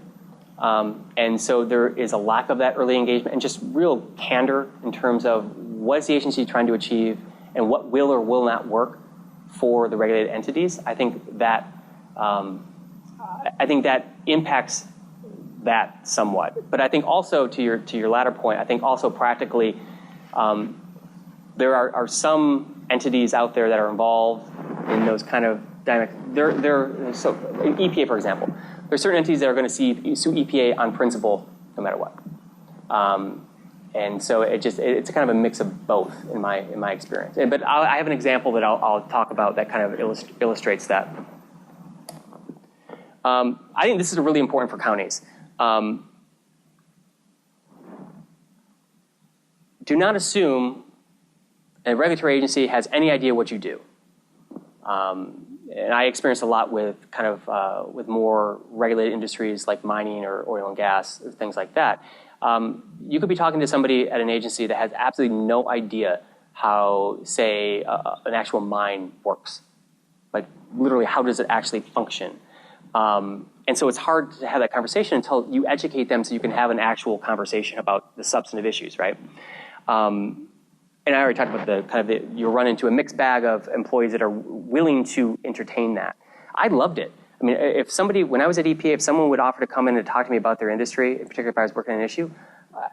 And so there is a lack of that early engagement and just real candor in terms of what is the agency trying to achieve and what will or will not work for the regulated entities. I think that impacts that somewhat. But I think also to your latter point, I think also practically there are some entities out there that are involved in those kind of dynamics. So in EPA, for example, there are certain entities that are going to sue EPA on principle no matter what. And so it's kind of a mix of both in my experience. But I have an example that I'll talk about that kind of illustrates that. I think this is really important for counties. Do not assume a regulatory agency has any idea what you do. And I experienced a lot with with more regulated industries like mining or oil and gas, or things like that. You could be talking to somebody at an agency that has absolutely no idea how, say, an actual mine works. Like literally, how does it actually function? And so it's hard to have that conversation until you educate them so you can have an actual conversation about the substantive issues, right? And I already talked about you run into a mixed bag of employees that are willing to entertain that. I loved it. I mean, when I was at EPA, if someone would offer to come in and talk to me about their industry, particularly if I was working on an issue,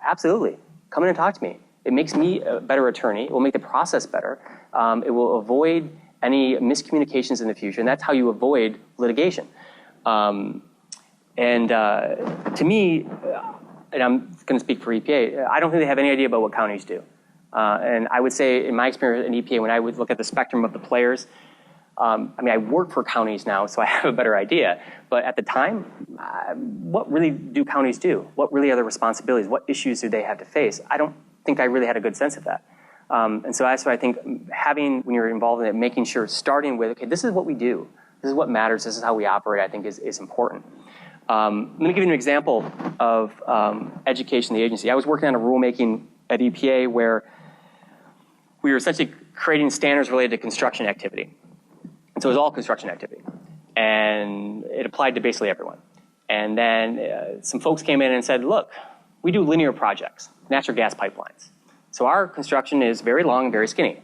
absolutely, come in and talk to me. It makes me a better attorney. It will make the process better. It will avoid any miscommunications in the future, and that's how you avoid litigation. To me, and I'm going to speak for EPA, I don't think they have any idea about what counties do. And I would say, in my experience in EPA, when I would look at the spectrum of the players, I work for counties now, so I have a better idea. But at the time, what really do counties do? What really are their responsibilities? What issues do they have to face? I don't think I really had a good sense of that. And so that's why I think when you're involved in it, making sure, starting with, okay, this is what we do. This is what matters. This is how we operate, I think is important. Let me give you an example of education in the agency. I was working on a rulemaking at EPA where we were essentially creating standards related to construction activity. And so it was all construction activity. And it applied to basically everyone. And then some folks came in and said, look, we do linear projects, natural gas pipelines. So our construction is very long and very skinny.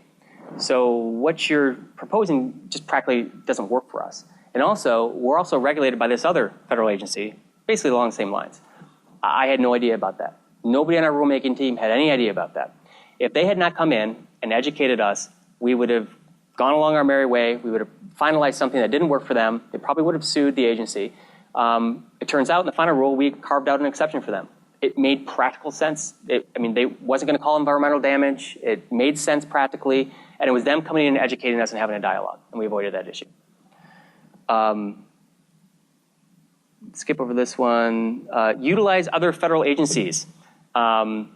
So what you're proposing just practically doesn't work for us. And also, we're also regulated by this other federal agency, basically along the same lines. I had no idea about that. Nobody on our rulemaking team had any idea about that. If they had not come in and educated us, we would have gone along our merry way. We would have finalized something that didn't work for them. They probably would have sued the agency. It turns out in the final rule, we carved out an exception for them. It made practical sense. They wasn't going to call environmental damage. It made sense practically. And it was them coming in and educating us and having a dialogue. And we avoided that issue. Skip over this one. Utilize other federal agencies. Federal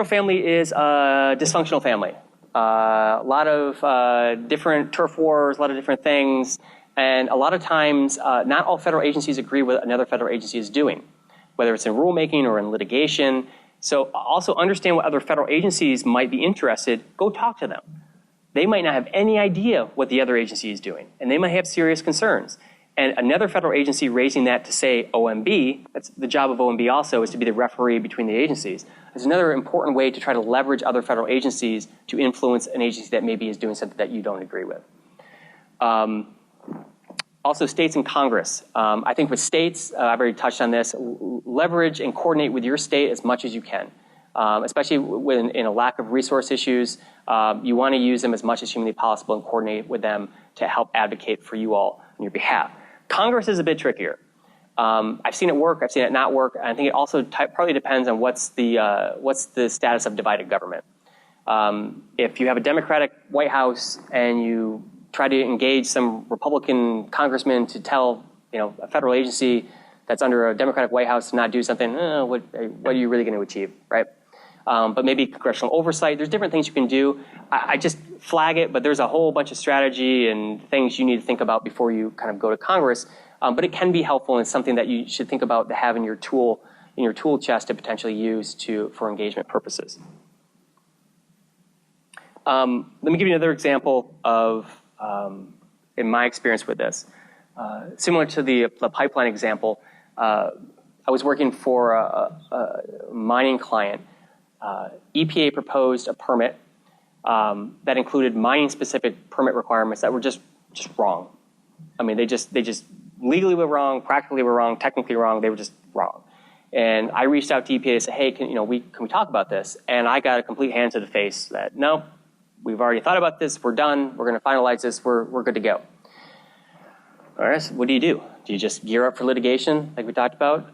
family is a dysfunctional family. A lot of different turf wars, a lot of different things. And a lot of times, not all federal agencies agree with what another federal agency is doing, whether it's in rulemaking or in litigation. So also understand what other federal agencies might be interested. Go talk to them. They might not have any idea what the other agency is doing, and they might have serious concerns. And another federal agency raising that to say OMB, that's the job of OMB also, is to be the referee between the agencies. It's another important way to try to leverage other federal agencies to influence an agency that maybe is doing something that you don't agree with. Also, states and Congress. I think with states, I've already touched on this, leverage and coordinate with your state as much as you can. Especially in a lack of resource issues, you want to use them as much as humanly possible and coordinate with them to help advocate for you all on your behalf. Congress is a bit trickier. I've seen it work, I've seen it not work. I think it also partly depends on what's the status of divided government. If you have a Democratic White House and you try to engage some Republican congressman to tell a federal agency that's under a Democratic White House to not do something, what are you really going to achieve, right? But maybe congressional oversight. There's different things you can do. I just flag it, but there's a whole bunch of strategy and things you need to think about before you kind of go to Congress. But it can be helpful, and it's something that you should think about to have in your tool chest to potentially use for engagement purposes. Let me give you another example of, in my experience with this. Similar to the pipeline example, I was working for a mining client. EPA proposed a permit that included mining-specific permit requirements that were just wrong. I mean, they just legally were wrong, practically were wrong, technically wrong. They were just wrong. And I reached out to EPA to say, hey, can we talk about this? And I got a complete hand to the face that no, we've already thought about this. We're done. We're going to finalize this. We're good to go. All right. So what do? Do you just gear up for litigation, like we talked about?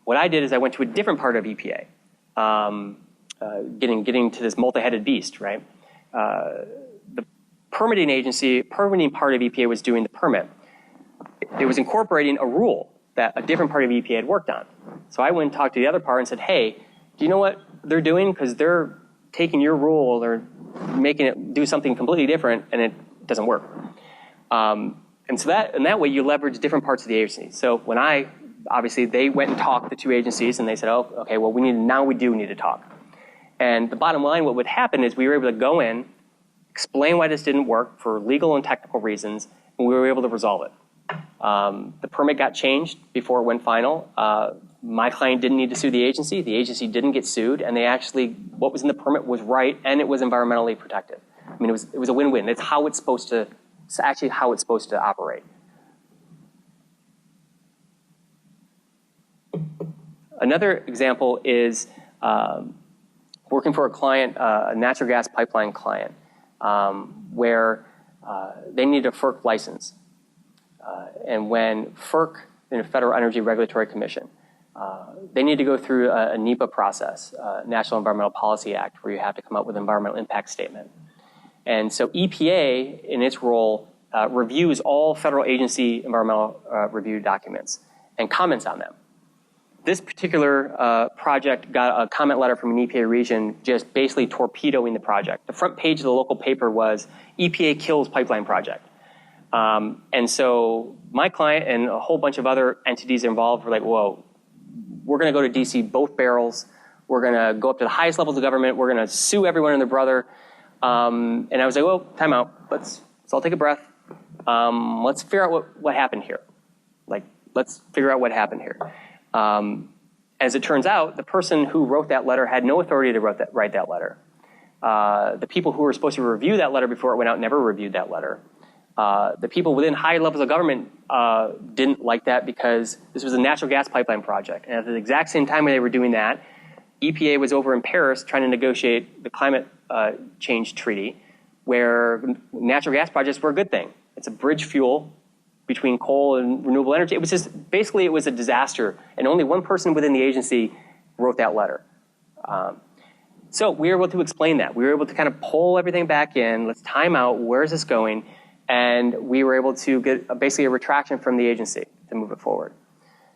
What I did is I went to a different part of EPA. Getting to this multi-headed beast, right? The permitting part of EPA was doing the permit. It was incorporating a rule that a different part of EPA had worked on. So I went and talked to the other part and said, hey, do you know what they're doing? Because they're taking your rule, they're making it do something completely different, and it doesn't work. And so that way you leverage different parts of the agency. So obviously they went and talked to two agencies and they said, oh, okay, well now we do need to talk. And the bottom line, what would happen is we were able to go in, explain why this didn't work for legal and technical reasons, and we were able to resolve it. The permit got changed before it went final. My client didn't need to sue the agency. The agency didn't get sued, and what was in the permit was right, and it was environmentally protective. I mean, it was a win-win. It's actually how it's supposed to operate. Another example is working for a client, a natural gas pipeline client, where they needed a FERC license. And when FERC, the Federal Energy Regulatory Commission, they need to go through a NEPA process, National Environmental Policy Act, where you have to come up with an environmental impact statement. And so EPA, in its role, reviews all federal agency environmental review documents and comments on them. This particular project got a comment letter from an EPA region just basically torpedoing the project. The front page of the local paper was, EPA kills pipeline project. And so my client and a whole bunch of other entities involved were like, whoa, we're going to go to DC both barrels. We're going to go up to the highest levels of government. We're going to sue everyone and their brother. And I was like, well, time out. Let's all take a breath. Let's figure out what happened here. Let's figure out what happened here. As it turns out, the person who wrote that letter had no authority to write that letter. The people who were supposed to review that letter before it went out never reviewed that letter. The people within high levels of government didn't like that because this was a natural gas pipeline project. And at the exact same time when they were doing that, EPA was over in Paris trying to negotiate the climate change treaty, where natural gas projects were a good thing. It's a bridge fuel between coal and renewable energy. It was just, basically it was a disaster. And only one person within the agency wrote that letter. So we were able to explain that. We were able to kind of pull everything back in. Let's time out. Where is this going? And we were able to get basically a retraction from the agency to move it forward.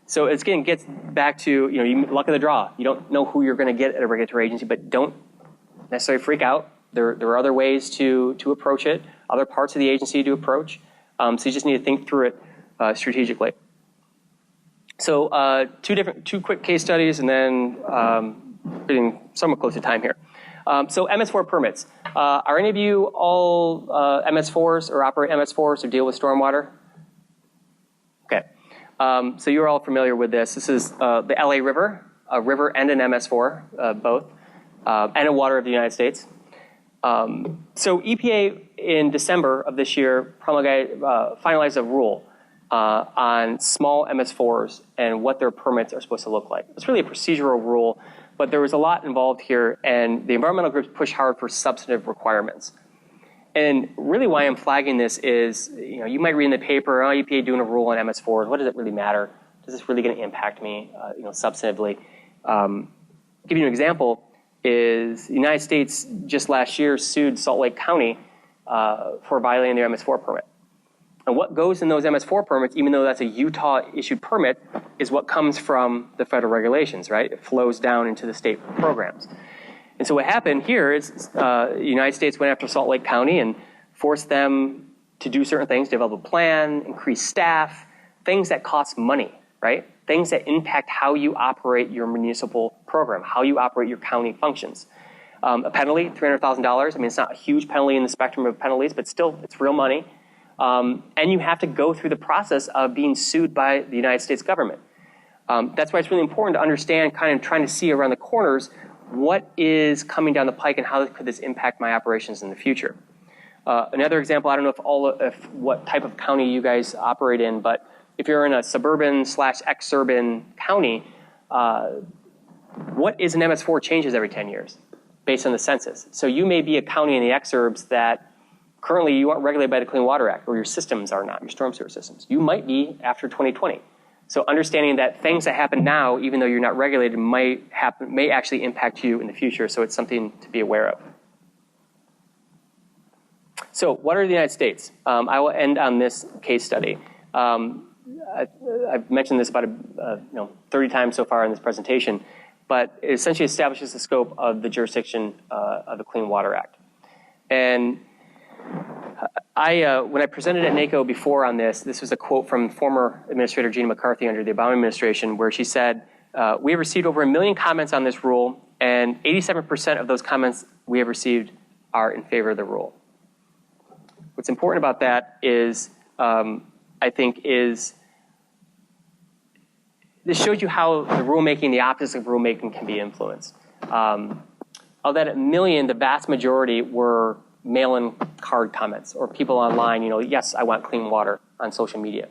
So it again gets back to, luck of the draw. You don't know who you're going to get at a regulatory agency, but don't necessarily freak out. There are other ways to approach it, other parts of the agency to approach. So you just need to think through it strategically. So two quick case studies, and then getting somewhat close to time here. So MS4 permits. Are any of you all MS4s or operate MS4s or deal with stormwater? Okay. So you're all familiar with this. This is the LA River, a river and an MS4, both, and a water of the United States. So EPA in December of this year finalized a rule on small MS4s and what their permits are supposed to look like. It's really a procedural rule, but there was a lot involved here, and the environmental groups push hard for substantive requirements. And really why I'm flagging this is, you might read in the paper, EPA doing a rule on MS4s. What does it really matter? Is this really going to impact me, substantively? Give you an example is the United States just last year sued Salt Lake County for violating their MS4 permit. And what goes in those MS4 permits, even though that's a Utah-issued permit, is what comes from the federal regulations, right? It flows down into the state programs. And so what happened here is the United States went after Salt Lake County and forced them to do certain things, develop a plan, increase staff, things that cost money, right? Things that impact how you operate your municipal program, how you operate your county functions. A penalty, $300,000. I mean, it's not a huge penalty in the spectrum of penalties, but still, it's real money. And you have to go through the process of being sued by the United States government. That's why it's really important to understand, kind of trying to see around the corners, what is coming down the pike and how could this impact my operations in the future. Another example, I don't know what type of county you guys operate in, but if you're in a suburban/exurban county, what is an MS4 changes every 10 years based on the census. So you may be a county in the exurbs that currently you aren't regulated by the Clean Water Act, or your systems are not, your storm sewer systems. You might be after 2020. So understanding that things that happen now, even though you're not regulated, may actually impact you in the future. So it's something to be aware of. So what are the United States? I will end on this case study. I've mentioned this about 30 times so far in this presentation, but it essentially establishes the scope of the jurisdiction of the Clean Water Act. And when I presented at NACo before on this was a quote from former Administrator Gina McCarthy under the Obama administration, where she said, we have received over 1 million comments on this rule, and 87% of those comments we have received are in favor of the rule. What's important about that is, I think, is this shows you how the rulemaking, the opposite of rulemaking, can be influenced. Of that 1 million, the vast majority were mail-in card comments or people online, yes, I want clean water on social media.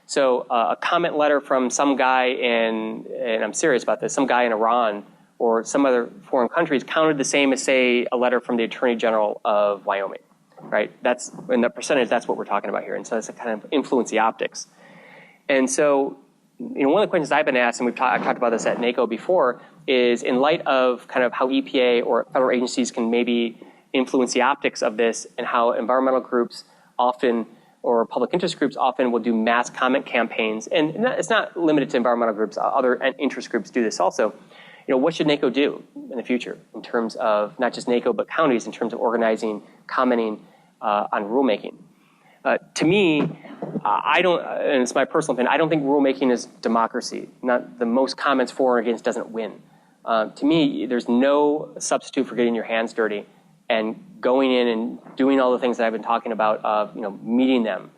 So a comment letter from some guy and I'm serious about this, some guy in Iran or some other foreign countries counted the same as, say, a letter from the Attorney General of Wyoming, right? That's, in the percentage, that's what we're talking about here. And so that's to kind of influence the optics. And so one of the questions I've been asked, and I've talked about this at NACo before, is in light of kind of how EPA or federal agencies can maybe influence the optics of this, and how environmental groups often, or public interest groups often, will do mass comment campaigns. And it's not limited to environmental groups. Other interest groups do this also. What should NACo do in the future in terms of not just NACo, but counties in terms of organizing, commenting on rulemaking? To me, I don't, and it's my personal opinion, I don't think rulemaking is democracy. Not the most comments for or against doesn't win. To me, there's no substitute for getting your hands dirty and going in and doing all the things that I've been talking about of, meeting them,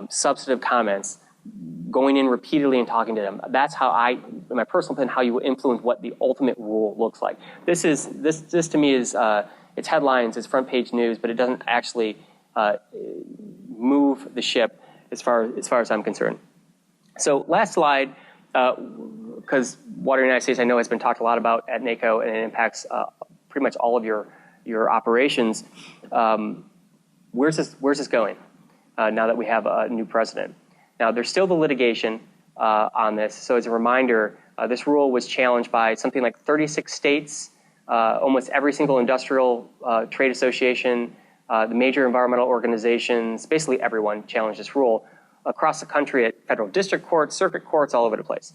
substantive comments, going in repeatedly and talking to them. That's how in my personal opinion, how you will influence what the ultimate rule looks like. This to me is, it's headlines, it's front page news, but it doesn't actually move the ship as far as I'm concerned. So last slide, because water in the United States I know has been talked a lot about at NACo, and it impacts pretty much all of your operations. Where's this going now that we have a new president? Now, there's still the litigation on this. So as a reminder, this rule was challenged by something like 36 states, almost every single industrial trade association, the major environmental organizations, basically everyone challenged this rule across the country at federal district courts, circuit courts, all over the place.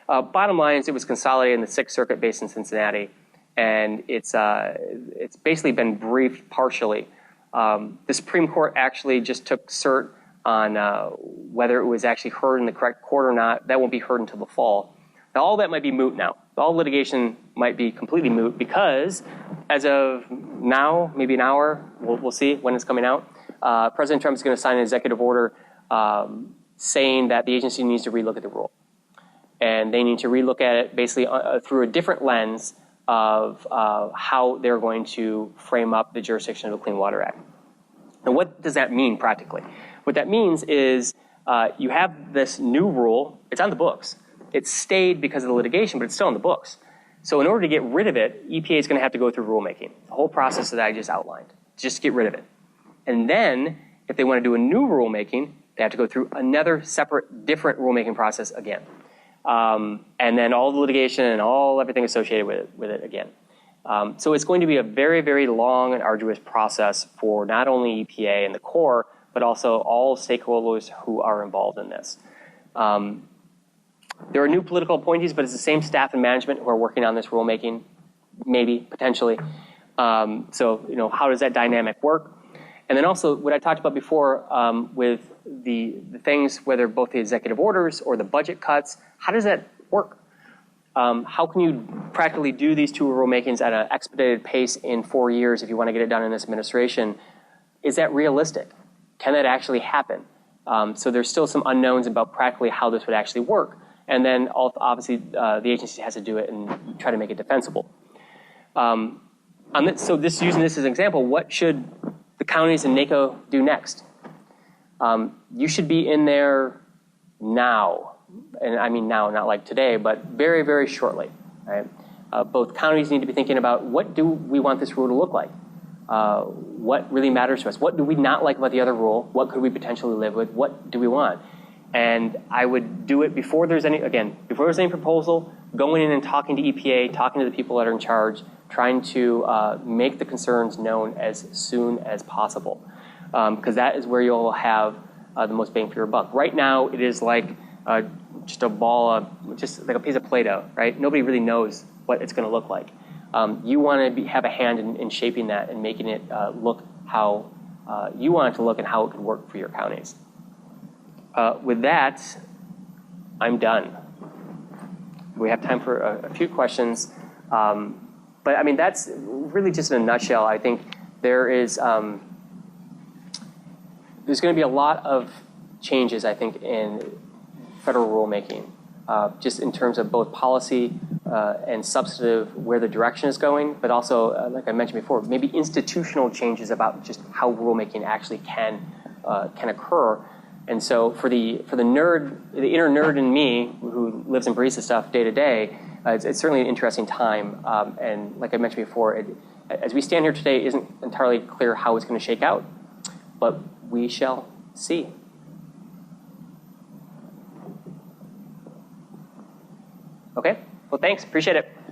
Bottom line is it was consolidated in the Sixth Circuit based in Cincinnati, and it's basically been briefed partially. The Supreme Court actually just took cert on whether it was actually heard in the correct court or not. That won't be heard until the fall. Now, all that might be moot now. All litigation might be completely moot because as of now, maybe an hour, we'll see when it's coming out, President Trump is going to sign an executive order saying that the agency needs to relook at the rule. And they need to relook at it basically through a different lens of how they're going to frame up the jurisdiction of the Clean Water Act. And what does that mean practically? What that means is you have this new rule. It's on the books. It's stayed because of the litigation, but it's still on the books. So in order to get rid of it, EPA is going to have to go through rulemaking, the whole process that I just outlined, just to get rid of it. And then if they want to do a new rulemaking, they have to go through another separate, different rulemaking process again. And then all the litigation and everything associated with it again. So it's going to be a very, very long and arduous process for not only EPA and the Corps, but also all stakeholders who are involved in this. There are new political appointees, but it's the same staff and management who are working on this rulemaking, maybe, potentially. So, how does that dynamic work? And then also, what I talked about before with the things, whether both the executive orders or the budget cuts, how does that work? How can you practically do these two rulemakings at an expedited pace in 4 years if you want to get it done in this administration? Is that realistic? Can that actually happen? So there's still some unknowns about practically how this would actually work. And then obviously the agency has to do it and try to make it defensible. So using this as an example, what should the counties and NACo do next? You should be in there now. And I mean now, not like today, but very, very shortly. Right? Both counties need to be thinking about what do we want this rule to look like? What really matters to us? What do we not like about the other rule? What could we potentially live with? What do we want? And I would do it before there's any proposal, going in and talking to EPA, talking to the people that are in charge, trying to make the concerns known as soon as possible. Because that is where you'll have the most bang for your buck. Right now, it is like just a ball, just like a piece of Play-Doh, right? Nobody really knows what it's going to look like. You want to have a hand in shaping that and making it look how you want it to look and how it could work for your counties. With that, I'm done. We have time for a few questions. But I mean, that's really just in a nutshell. I think there's going to be a lot of changes, I think, in federal rulemaking, just in terms of both policy and substantive, where the direction is going, but also, like I mentioned before, maybe institutional changes about just how rulemaking actually can occur. And so for the nerd, the inner nerd in me, who lives and breathes this stuff day to day, it's certainly an interesting time. And like I mentioned before, as we stand here today, it isn't entirely clear how it's going to shake out, but we shall see. Well, thanks. Appreciate it.